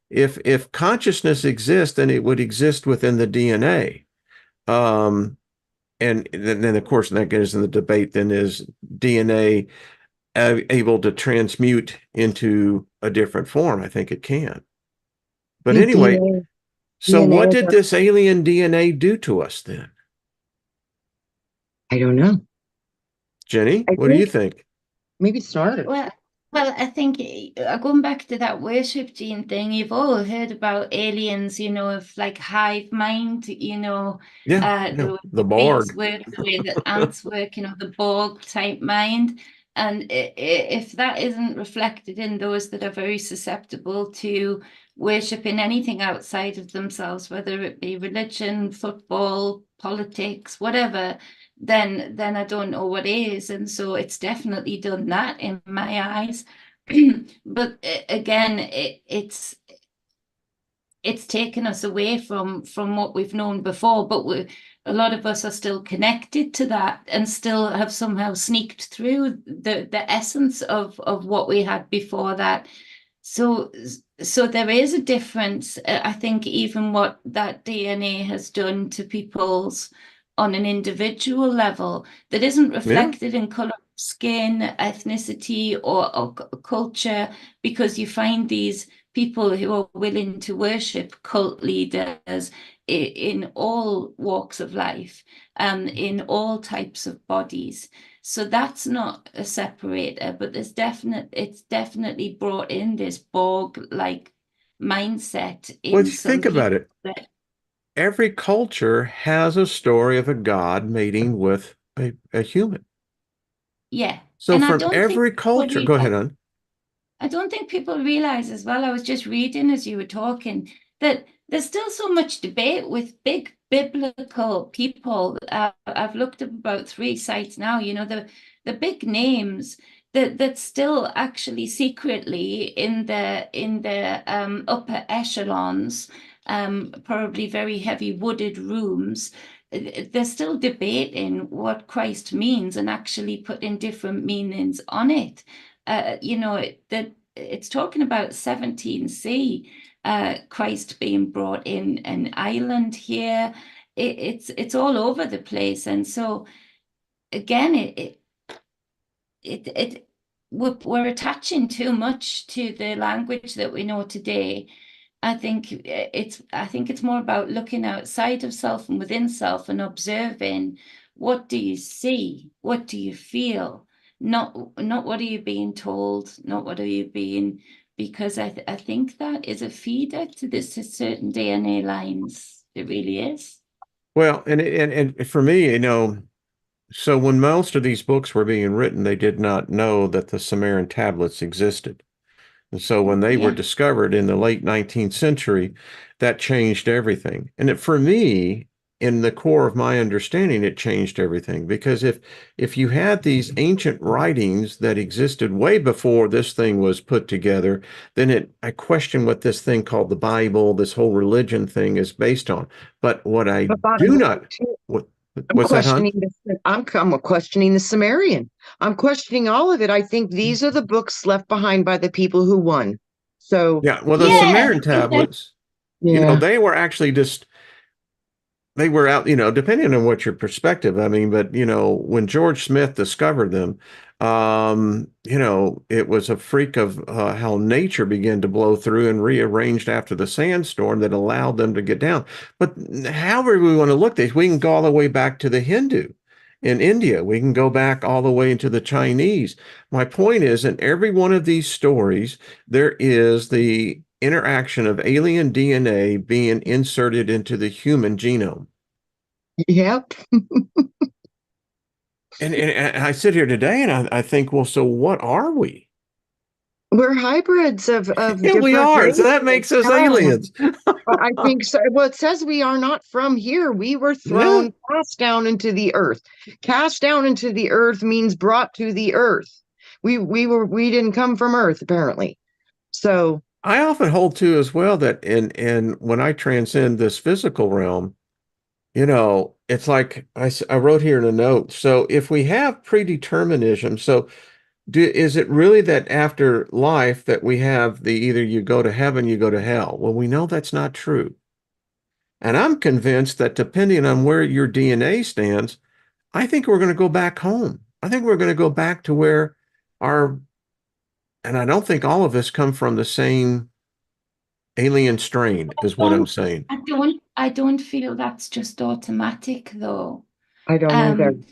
If consciousness exists, then it would exist within the DNA. Um, and then of course that gets in the debate. Then is DNA able to transmute into a different form? I think it can. But Think anyway, so DNA what is did this alien DNA do to us then, I don't know. Jenny? I What do you think think? maybe smarter. Well, I think going back to that worship gene thing, you've all heard about aliens, of like hive mind, Yeah, yeah, the way the the bees Borg. work, the way the ants work, the Borg type mind. And if that isn't reflected in those that are very susceptible to worshiping anything outside of themselves, whether it be religion, football, politics, whatever, then I don't know what is. And so it's definitely done that in my eyes. But again, it's taken us away from what we've known before, but a lot of us are still connected to that and still have somehow sneaked through the essence of what we had before that. So so there is a difference. I think even what that DNA has done to people's on an individual level that isn't Yeah. reflected in color of skin, ethnicity, or culture, because you find these people who are willing to worship cult leaders in all walks of life, in all types of bodies. So that's not a separator, but it's definitely brought in this Borg-like mindset Well, in if you some think about people it, that, every culture has a story of a god mating with a human. yeah. So And from every culture, go ahead on. I don't think people realize as well. I was just reading as you were talking that there's still so much debate with big biblical people. I've looked up about 3 sites now. The big names that still actually secretly in the upper echelons, probably very heavy wooded rooms. They're still debating what Christ means and actually putting different meanings on it. That it's talking about 17C, Christ being brought in an island here. It's all over the place, and so again, it we're attaching too much to the language that we know today. I think it's more about looking outside of self and within self and observing what do you see, what do you feel, not what are you being told, not what are you being, because I think that is a feeder to this to certain DNA lines. It really is. Well, and for me, So when most of these books were being written, they did not know that the Sumerian tablets existed. And so when they were Yeah. discovered in the late 19th century, that changed everything. And for me, in the core of my understanding, it changed everything because if you had these ancient writings that existed way before this thing was put together, then I question what this thing called the Bible, this whole religion thing is based on. But what I But bottom do line, not, too, what I'm what's that, hon? questioning this. I'm questioning the Sumerian. I'm questioning all of it. I think these are the books left behind by the people who won. So, Yeah, well, the yeah, Yeah, Sumerian exactly. tablets, yeah, they were actually just they were out, depending on what your perspective. I mean, but when George Smith discovered them, it was a freak of how nature began to blow through and rearranged after the sandstorm that allowed them to get down. But however we want to look at this, we can go all the way back to the Hindu in India. We can go back all the way into the Chinese. My point is, in every one of these stories, there is the interaction of alien DNA being inserted into the human genome. yep. And I sit here today and I think, well, so what are we? We're hybrids of Yeah, we different are. So that races. makes us Yeah, aliens. I think so. Well, it says we are not from here. We were Yeah. thrown, cast down into the earth. Cast down into the earth means brought to the earth. We didn't come from earth, apparently. So, I often hold to as well that in when I transcend this physical realm, it's like I wrote here in a note. So if we have predeterminism, so is it really that after life that we have the either you go to heaven, you go to hell? Well, we know that's not true. And I'm convinced that depending on where your DNA stands, I think we're going to go back home. I think we're going to go back to where our, and I don't think all of us come from the same alien strain, is what I'm don't, saying. I don't feel that's just automatic though. I don't either. Um,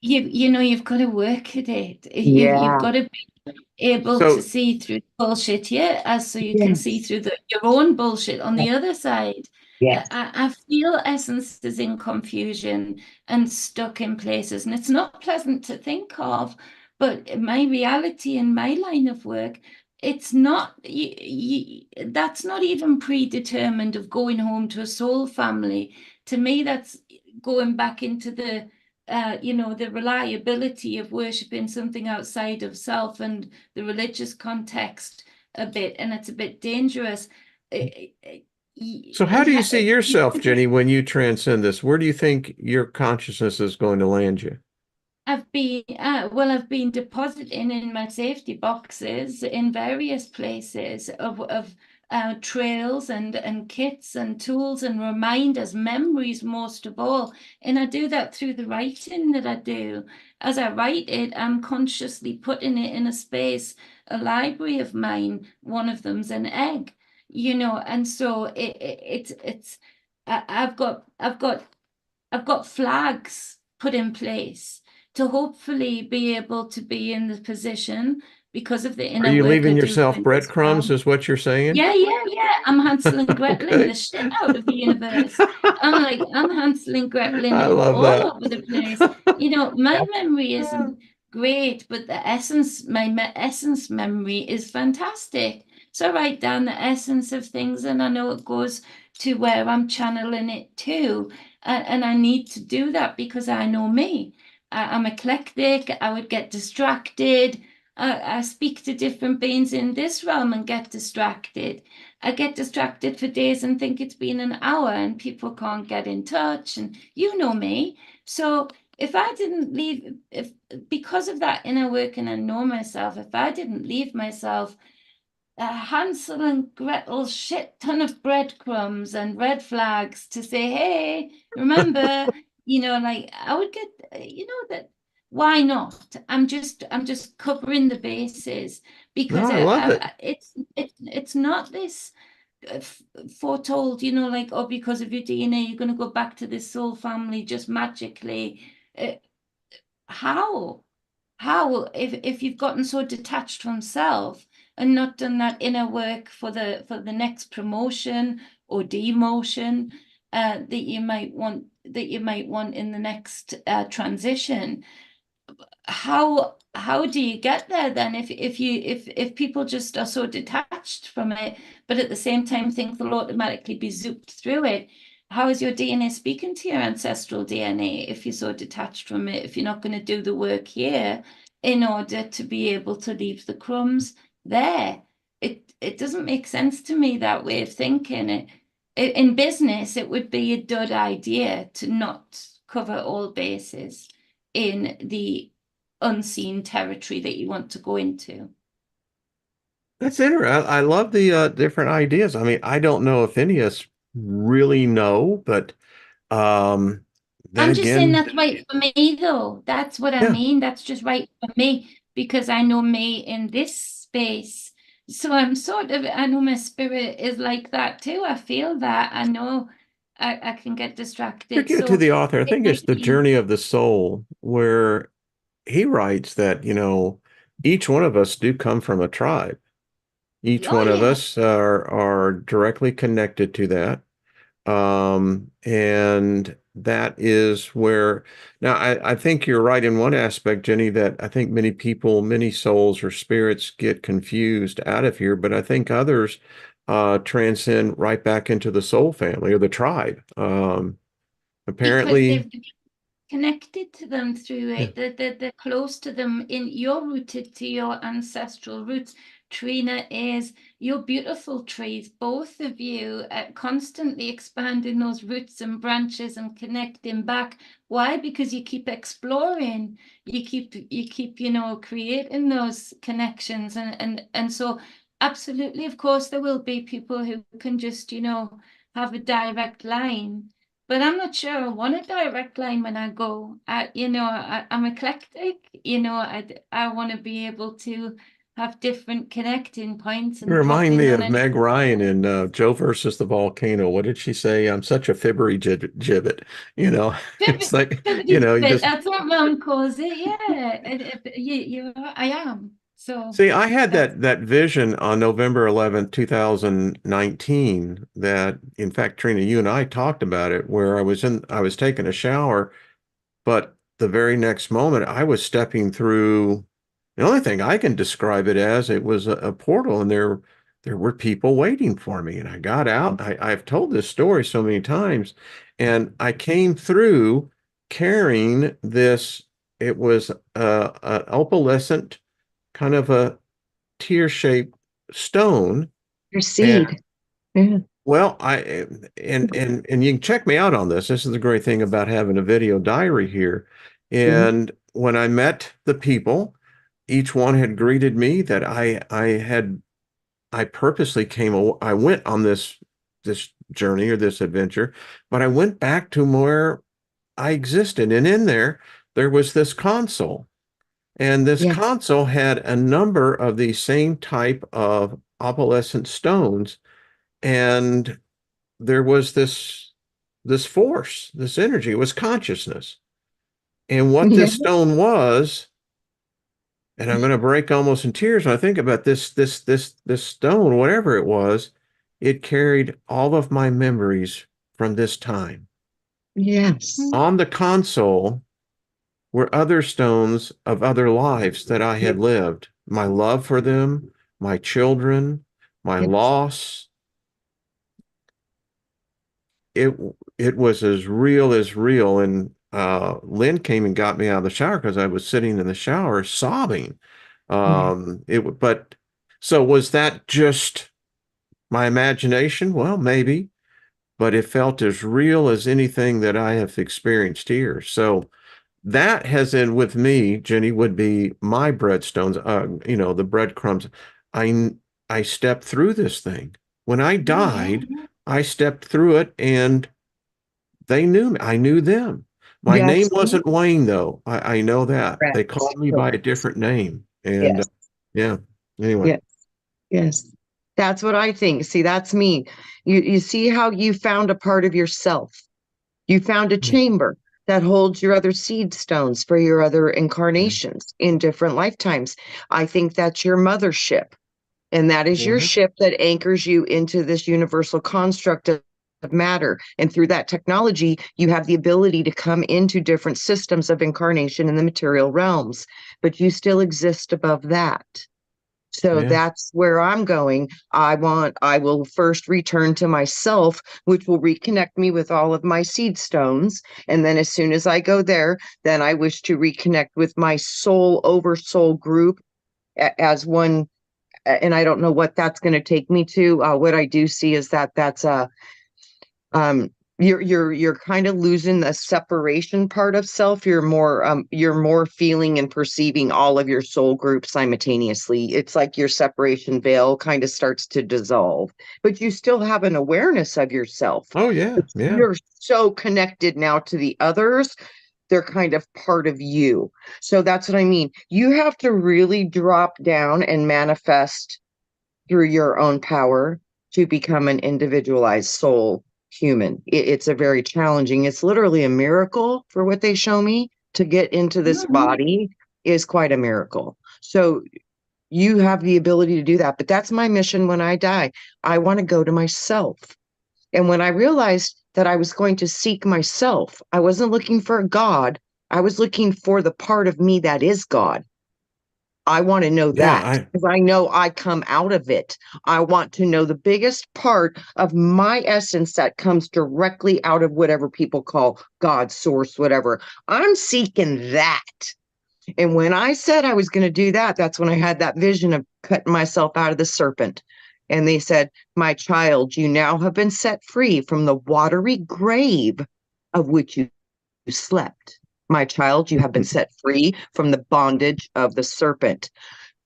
you've got to work at it. You've Yeah. got to be able to So, see through the bullshit, yeah, as so you can see Yes. through your own bullshit on the other side. Yes. I feel essence is in confusion and stuck in places, and it's not pleasant to think of. But my reality in my line of work, it's not. That's not even predetermined of going home to a soul family. To me, that's going back into the reliability of worshiping something outside of self and the religious context a bit, and it's a bit dangerous. so how do you see You yourself, don't just Jenny, when you transcend this? Where do you think your consciousness is going to land you? I've been depositing in my safety boxes in various places of trails and kits and tools and reminders, memories most of all. And I do that through the writing that I do. As I write it, I'm consciously putting it in a space, a library of mine. One of them's an egg, and so it's I've got flags put in place to hopefully be able to be in the position because of the Are inner you work I leaving do yourself in this breadcrumbs, realm. is what you're saying? Yeah, yeah, yeah. I'm Hansel and Greteling the Okay. shit out of the universe. I'm Hansel and Greteling I it love all that. over the place. My memory isn't great, but the essence, essence memory is fantastic. So I write down the essence of things, and I know it goes to where I'm channeling it to. And I need to do that because I know me. I'm eclectic. I would get distracted. I speak to different beings in this realm and get distracted. I get distracted for days and think it's been an hour and people can't get in touch. And you know me. So if I didn't leave, if because of that inner work and I know myself, if I didn't leave myself a Hansel and Gretel shit ton of breadcrumbs and red flags to say, hey, remember, like I would get, that why not? I'm just covering the bases No, because I love it. it's not this foretold, like, oh, because of your DNA, you're going to go back to this soul family just magically. Uh, how? How if you've gotten so detached from self and not done that inner work for the next promotion or demotion, that you might want in the next transition. How do you get there then if people just are so detached from it, but at the same time think they'll automatically be zooped through it? How is your DNA speaking to your ancestral DNA if you're so detached from it, if you're not going to do the work here in order to be able to leave the crumbs there? It doesn't make sense to me, that way of thinking. In business, it would be a dud idea to not cover all bases in the unseen territory that you want to go into. That's interesting. I love the different ideas. I mean, I don't know if any of us really know, but um, then I'm just saying again, that's right for me, though. That's what I yeah, mean. That's just right for me because I know me in this space. So I know my spirit is like that too. I feel that. I know I can get to distracted. give it to So the author, I it think it's might the be, journey of the soul, where he writes that, each one of us do come from a tribe. Each oh one of yeah, us are directly connected to that. And that is where now I think you're right in one aspect, Jenny, that I think many people, many souls or spirits get confused out of here, but I think others transcend right back into the soul family or the tribe. because Apparently, they've connected to them through yeah. it. They're close to them. You're rooted to your ancestral roots. Trina is. You're beautiful trees, both of you, constantly expanding those roots and branches and connecting back. Why? Because you keep exploring. You keep creating those connections, and so absolutely, of course, there will be people who can just have a direct line, but I'm not sure I want a direct line when I go. I'm eclectic. I want to be able to have different connecting points You and drop remind in me on of any. Meg Ryan in Joe versus the volcano. What did she say? I'm such a fibbery gibbet. You know, it's like, you just That's what Mum calls it. Yeah, I am. So see, I had that's that vision on November 11th, 2019, that in fact, Trina, you and I talked about it, where I was taking a shower, but the very next moment I was stepping through the only thing I can describe it as, it was a portal, and there were people waiting for me. And I got out. I've told this story so many times, and I came through carrying this. It was a opalescent kind of a tear-shaped stone. Your And seed. Yeah. well, and you can check me out on this. This is the great thing about having a video diary here. Mhm. And when I met the people, each one had greeted me that I purposely I went on this journey or this adventure, but I went back to where I existed. And in there was this console. And this Yeah. console had a number of these same type of opalescent stones. And there was this force, this energy, it was consciousness. And what Yeah. this stone was, and I'm going to break almost in tears when I think about this stone, whatever it was, it carried all of my memories from this time. Yes. On the console were other stones of other lives that I Yeah. had lived, my love for them, my children, my Yes. loss. it it was as real. And Lynn came and got me out of the shower because I was sitting in the shower sobbing. Yeah. But so was that just my imagination? Well, maybe, but it felt as real as anything that I have experienced here. So that has in with me, Jenny, would be my breadstones, the breadcrumbs. I I stepped through this thing. When I oh yeah, died, I stepped through it, and they knew me. I knew them. My name Yes. wasn't Wayne, though. I know that. They Correct. called me by a different name. And Yes. yeah, anyway. Yes. Yes. That's what I think. See, that's me. You see how you found a part of yourself. You found a Yeah. chamber that holds your other seed stones for your other Yeah. incarnations in different lifetimes. I think that's your mothership. And that is your Right. ship that anchors you into this universal construct of matter. And through that technology, you have the ability to come into different systems of incarnation in the material realms, but you still exist above that. So Yeah. that's where I'm going. I will first return to myself, which will reconnect me with all of my seed stones. And then as soon as I go there, then I wish to reconnect with my soul over soul group as one. And I don't know what that's going to take me to. What I do see is that that's a um you're kind of losing the separation part of self. You're more feeling and perceiving all of your soul groups simultaneously. It's like your separation veil kind of starts to dissolve, but you still have an awareness of yourself. Oh yeah. But Yeah. you're so connected now to the others, they're kind of part of you. So that's what I mean. You have to really drop down and manifest through your own power to become an individualized soul human. It's a very challenging, it's literally a miracle for what they show me to get into this body is quite a miracle. So you have the ability to do that. But that's my mission when I die. I want to go to myself. And when I realized that I was going to seek myself, I wasn't looking for a God. I was looking for the part of me that is God. I want to know Yeah. that because I know I come out of it. I want to know the biggest part of my essence that comes directly out of whatever people call God, source, whatever. I'm seeking that. And when I said I was going to do that, that's when I had that vision of cutting myself out of the serpent. And they said, "My child, you now have been set free from the watery grave of which you slept. My child, you have been set free from the bondage of the serpent."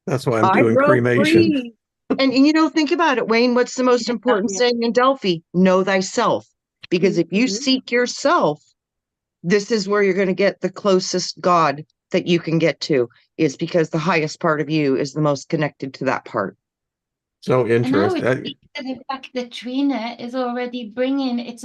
That's why I'm I doing broke cremation. free. And think about it, Wayne. What's the most important saying in Delphi? Know thyself. Because if you seek yourself, this is where you're going to get the closest God that you can get to, is because the highest part of you is the most connected to that part. So And I would interesting. speak to the fact that Trina is already bringing it's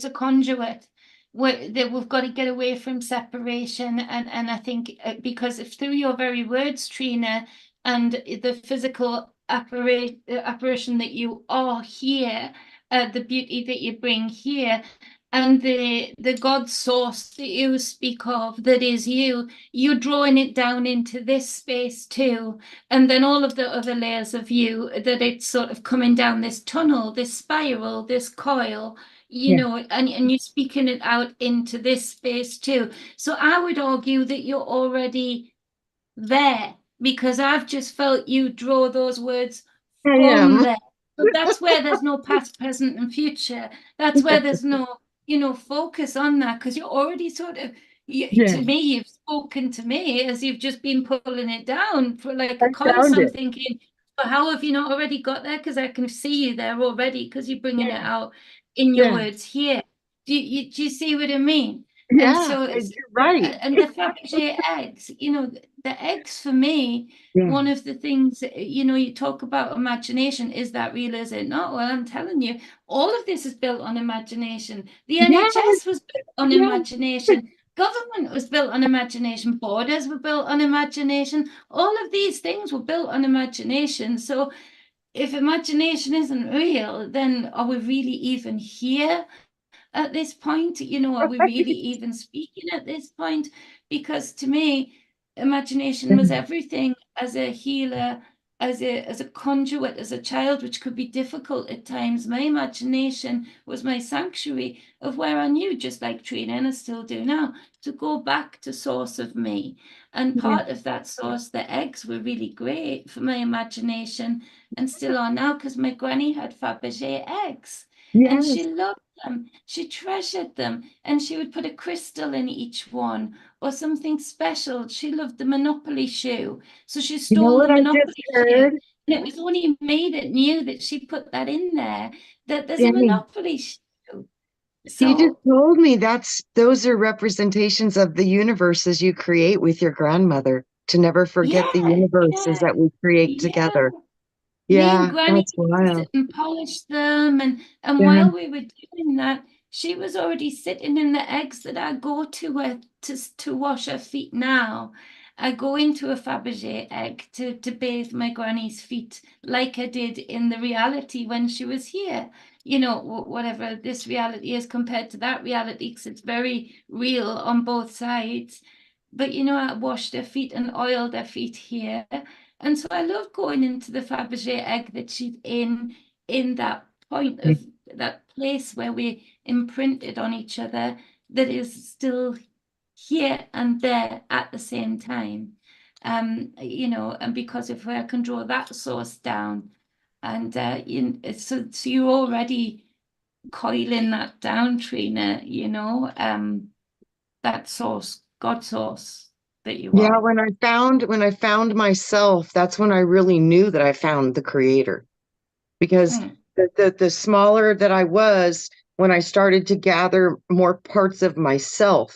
a conduit that we've got to get away from separation, and I think because if through your very words, Trina, and the physical apparition that you are here, the beauty that you bring here, and the God source that you speak of that is you, you're drawing it down into this space too. And then all of the other layers of you, that it's sort of coming down this tunnel, this spiral, this coil, Yeah. and you're speaking it out into this space too. So I would argue that you're already there, because I've just felt you draw those words I from am. there. So that's where there's no past, present, and future. That's where there's no, focus on that, because you're already sort of, Yeah, to me, you've spoken to me as you've just been pulling it down for like I a coil. found So I'm it. thinking, but how have you not already got there? Because I can see you there already, because you're bringing it Yeah, out in your yeah, words here. Do you see what I mean? And yeah. so You're right. and the Fabergé eggs, the eggs for me, Yeah, one of the things, you talk about imagination, is that real, is it not? Well, I'm telling you, all of this is built on imagination. The yeah, NHS was built on yeah. imagination. Government was built on imagination. Borders were built on imagination. All of these things were built on imagination. So if imagination isn't real, then are we really even here at this point? Are we really even speaking at this point? Because to me, imagination was everything as a healer, as a conduit, as a child, which could be difficult at times. My imagination was my sanctuary of where I knew, just like Trina, and I still do now, to go back to source of me. And Yeah, part of that source, the eggs, were really great for my imagination, and still are now, because my granny had Fabergé eggs and she yes. loved them. She treasured them, and she would put a crystal in each one or something special. She loved the Monopoly shoe, so she You know stole the what I just Monopoly shoe. heard? And it was only me that knew that she put that in there, that there's a Jenny, Monopoly shoe. you just So, told me those are representations of the universes you create with your grandmother, to never forget the yeah, universes yeah, that we create yeah. together. Me and Yeah, Granny that's used to wild. sit and polish them, and Yeah, while we were doing that, she was already sitting in the eggs that I go to her to wash her feet now. I go into a Fabergé egg to bathe my granny's feet like I did in the reality when she was here. You know, whatever this reality is compared to that reality, because it's very real on both sides. But, you know, I washed their feet and oiled their feet here. And so I love going into the Fabergé egg that she's in that point of that place where we imprinted on each other that is still here and there at the same time. You know, and because if I can draw that source down, and so you're already coiling that down, Trina, you know, that source, God source that you Yeah, are. when I found myself, that's when I really knew that I found the creator. Because Mm, the smaller that I was, when I started to gather more parts of myself,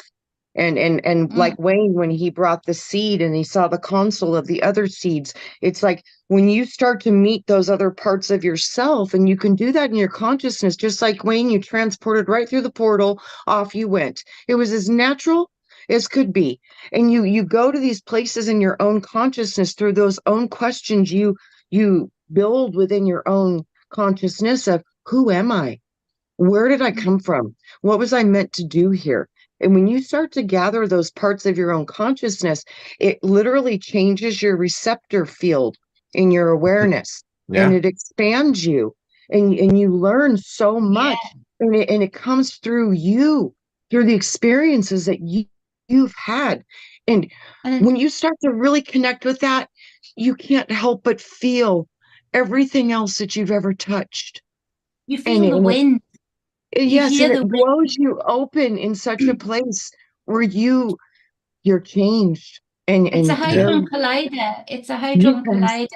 and mm, like Wayne, when he brought the seed and he saw the console of the other seeds, it's like when you start to meet those other parts of yourself, and you can do that in your consciousness, just like Wayne, you transported right through the portal, off you went. It was as natural as could be. And you go to these places in your own consciousness through those own questions you build within your own consciousness of, who am I? Where did I mm. come from? What was I meant to do here? And when you start to gather those parts of your own consciousness, it literally changes your receptor field in your awareness, and Yeah. it expands you, and you learn so Yeah. much, and it comes through you, through the experiences that you've had. And And when you start to really connect with that, you can't help but feel everything else that you've ever touched. you And, feel the and wind, you yes, hear and it the blows you open in such a wind. place where you're changed It's a and Yeah. very, Hadron Collider. It's a Hadron yes. Collider.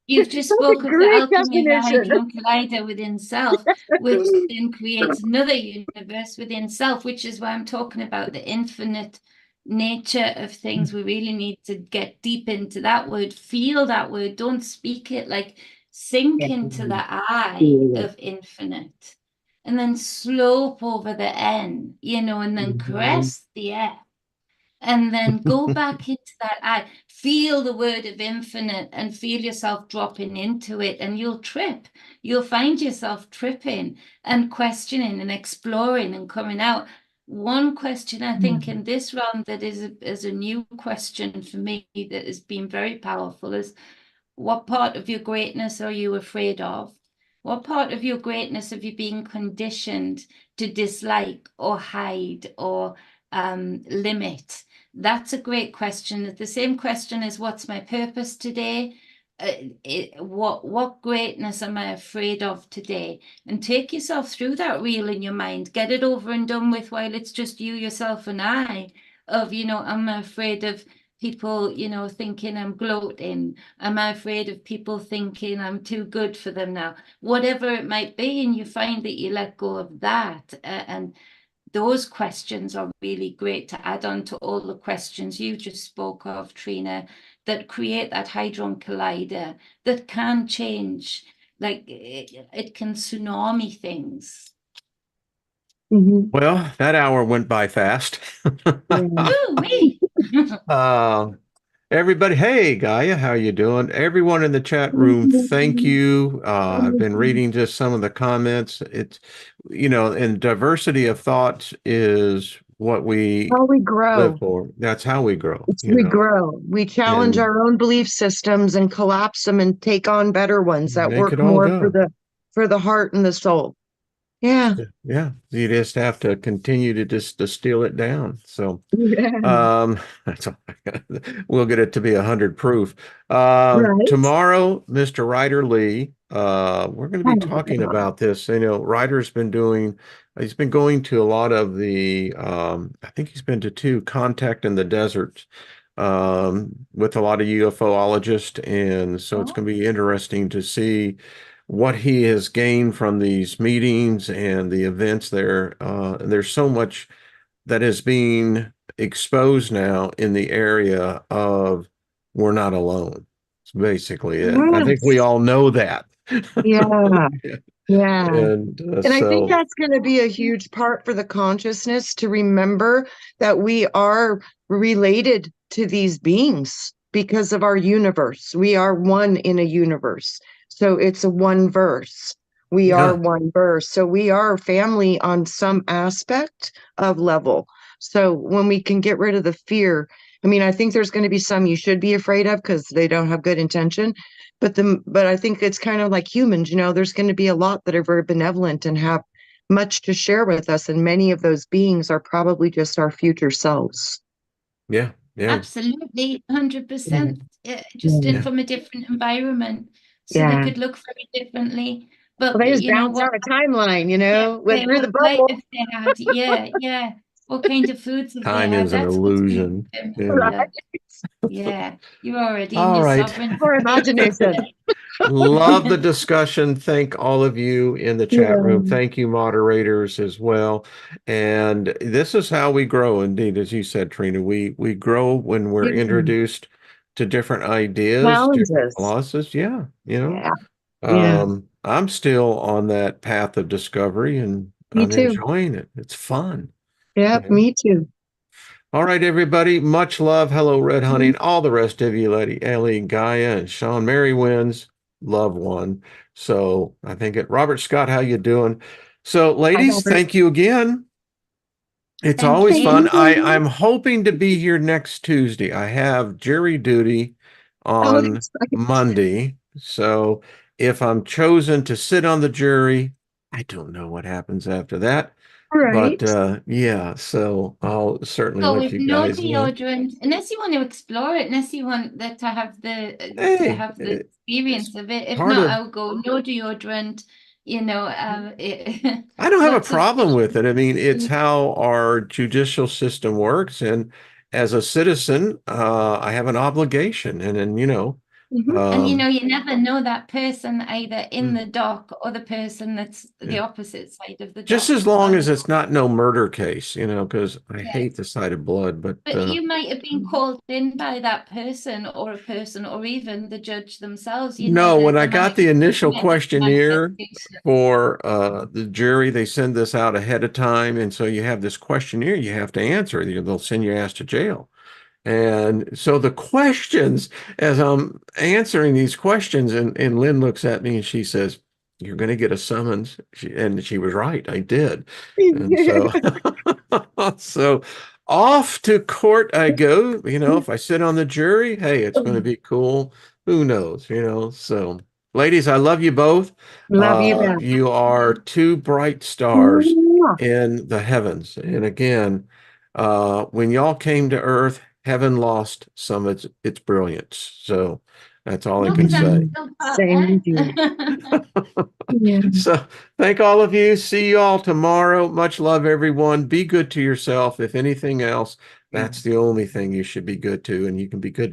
You've just That's a spoke of the great alchemy of a definition. Hadron Collider within self, which then creates another universe within self, which is why I'm talking about the infinite nature of things. We really need to get deep into that word, feel that word, don't speak it, like sink Yeah. into the I Feel of infinite, and then slope over the N, you know, and then it. caress the F, and then go back into that I, feel the word of infinite and feel yourself dropping into it, and you'll trip. You'll find yourself tripping and questioning and exploring and coming out. One question I think in this round that is a new question for me that has been very powerful is, what part of your greatness are you afraid of? What part of your greatness have you been conditioned to dislike or hide or limit? That's a great question. It's the same question as, what's my purpose today? What greatness am I afraid of today? And take yourself through that reel in your mind. Get it over and done with while it's just you, yourself, and I. Of, you know, am I afraid of people, you know, thinking I'm gloating? Am I afraid of people thinking I'm too good for them now? Whatever it might be, and you find that you let go of that, and those questions are really great to add on to all the questions you just spoke of, Trina, that create that Hadron Collider that can change, like it can tsunami things. Mhm. Well, that hour went by fast. Yeah. Ooh, me. Uh, everybody, hey Gaia, how you doing? Everyone in the chat room, thank you. I've been reading just some of the comments. It's, you know, and diversity of thoughts is what we How we live grow. for. That's how we grow, It's you we know, grow. We challenge and our own belief systems and collapse them and take on better ones that make it work all more go. for the heart and the soul. Yeah. Yeah, you just have to continue to just distill it down. So, Yeah. um, that's all. We'll get it to be 100 proof. Right. Tomorrow, Mr. Ryder Lee, we're going to be talking about this. You know, Ryder's been doing, he's been going to a lot of the, I think he's been to two, Contact in the Desert, with a lot of UFOologists. And so it's going to be interesting to see what he has gained from these meetings and the events there. And there's so much that is being exposed now in the area of, we're not alone. It's basically it. I think we Yes. all know that. Yeah. Yeah. And And I think so, that's going to be a huge part for the consciousness to remember that we are related to these beings because of our universe. We are one in a universe. So it's a one verse. We are Yeah. one verse. So we are family on some aspect of level. So when we can get rid of the fear, I mean, I think there's going to be some you should be afraid of because they don't have good intention. But I think it's kind of like humans, there's going to be a lot that are very benevolent and have much to share with us. And many of those beings are probably just our future selves. Yeah. Yeah. Absolutely, 100%. Just Yeah. in from a different environment, so they Yeah. could look very differently. Well, But they just you know bounce what? out a timeline, Yeah, went through the what life bubble. have they had? Yeah, yeah. What kind of foods have they Time had? is an That's what's going illusion. to determine Yeah. Right. that. Yeah, you're already in All your right. sovereign. Our imagination. Love the discussion. Thank all of you in the chat room. Yeah. Thank you, moderators, as well. And this is how we grow, indeed, as you said, Trina. We grow when we're introduced to different ideas, different Challenges. philosophies. Yeah, Yeah. Yeah. I'm still on that path of discovery, and Me I'm too. enjoying it. It's fun. Yep. Yeah. Me too. All right, everybody. Much love. Hello, Red Honey, and all the rest of you, Lady Ellie, Gaia, and Sean. Mary wins. Love one. So I think Robert Scott, how you doing? So, Hi, ladies, Robert. thank you again. It's Thank always fun. you. I'm hoping to be here next Tuesday. I have jury duty Oh, on that's right. Monday. So if I'm chosen to sit on the jury, I don't know what happens after that. All But right. yeah, so I'll certainly So let with you no guys know. deodorant, unless you want to explore it, unless you want that to Hey, have the it's experience of it. If part not, of, I'll go no deodorant. I don't have a Lots of problem with it. I mean, it's Mhm. how our judicial system works. And as a citizen, I have an obligation. And then, And um, you never know that person either in mm, the dock or the person that's the yeah. opposite side of the Just dock as as long well. as it's not no murder case, because I Yeah. hate the sight of blood. But But you might have been called in by that person or a person or even the judge themselves, no, when that I the got the initial questionnaire manifestation. for the jury, they send this out ahead of time. And so you have this questionnaire you have to answer. They'll send your ass to jail. And so the questions, as I'm answering these questions, and Lynn looks at me and she says, "You're going to get a summons." And she was right. I did. And so, so off to court I go. If I sit on the jury, hey, it's going to be cool. Who knows, So, ladies, I love you both. Love you back. You are two bright stars Mwah. in the heavens. And again, when y'all came to Earth, heaven lost some of its brilliance. So that's all I No, can because I'm say. still Same with you. part Yeah. So thank all of you. See you all tomorrow. Much love, everyone. Be good to yourself. If anything else, that's the only thing you should be good to, and you can be good to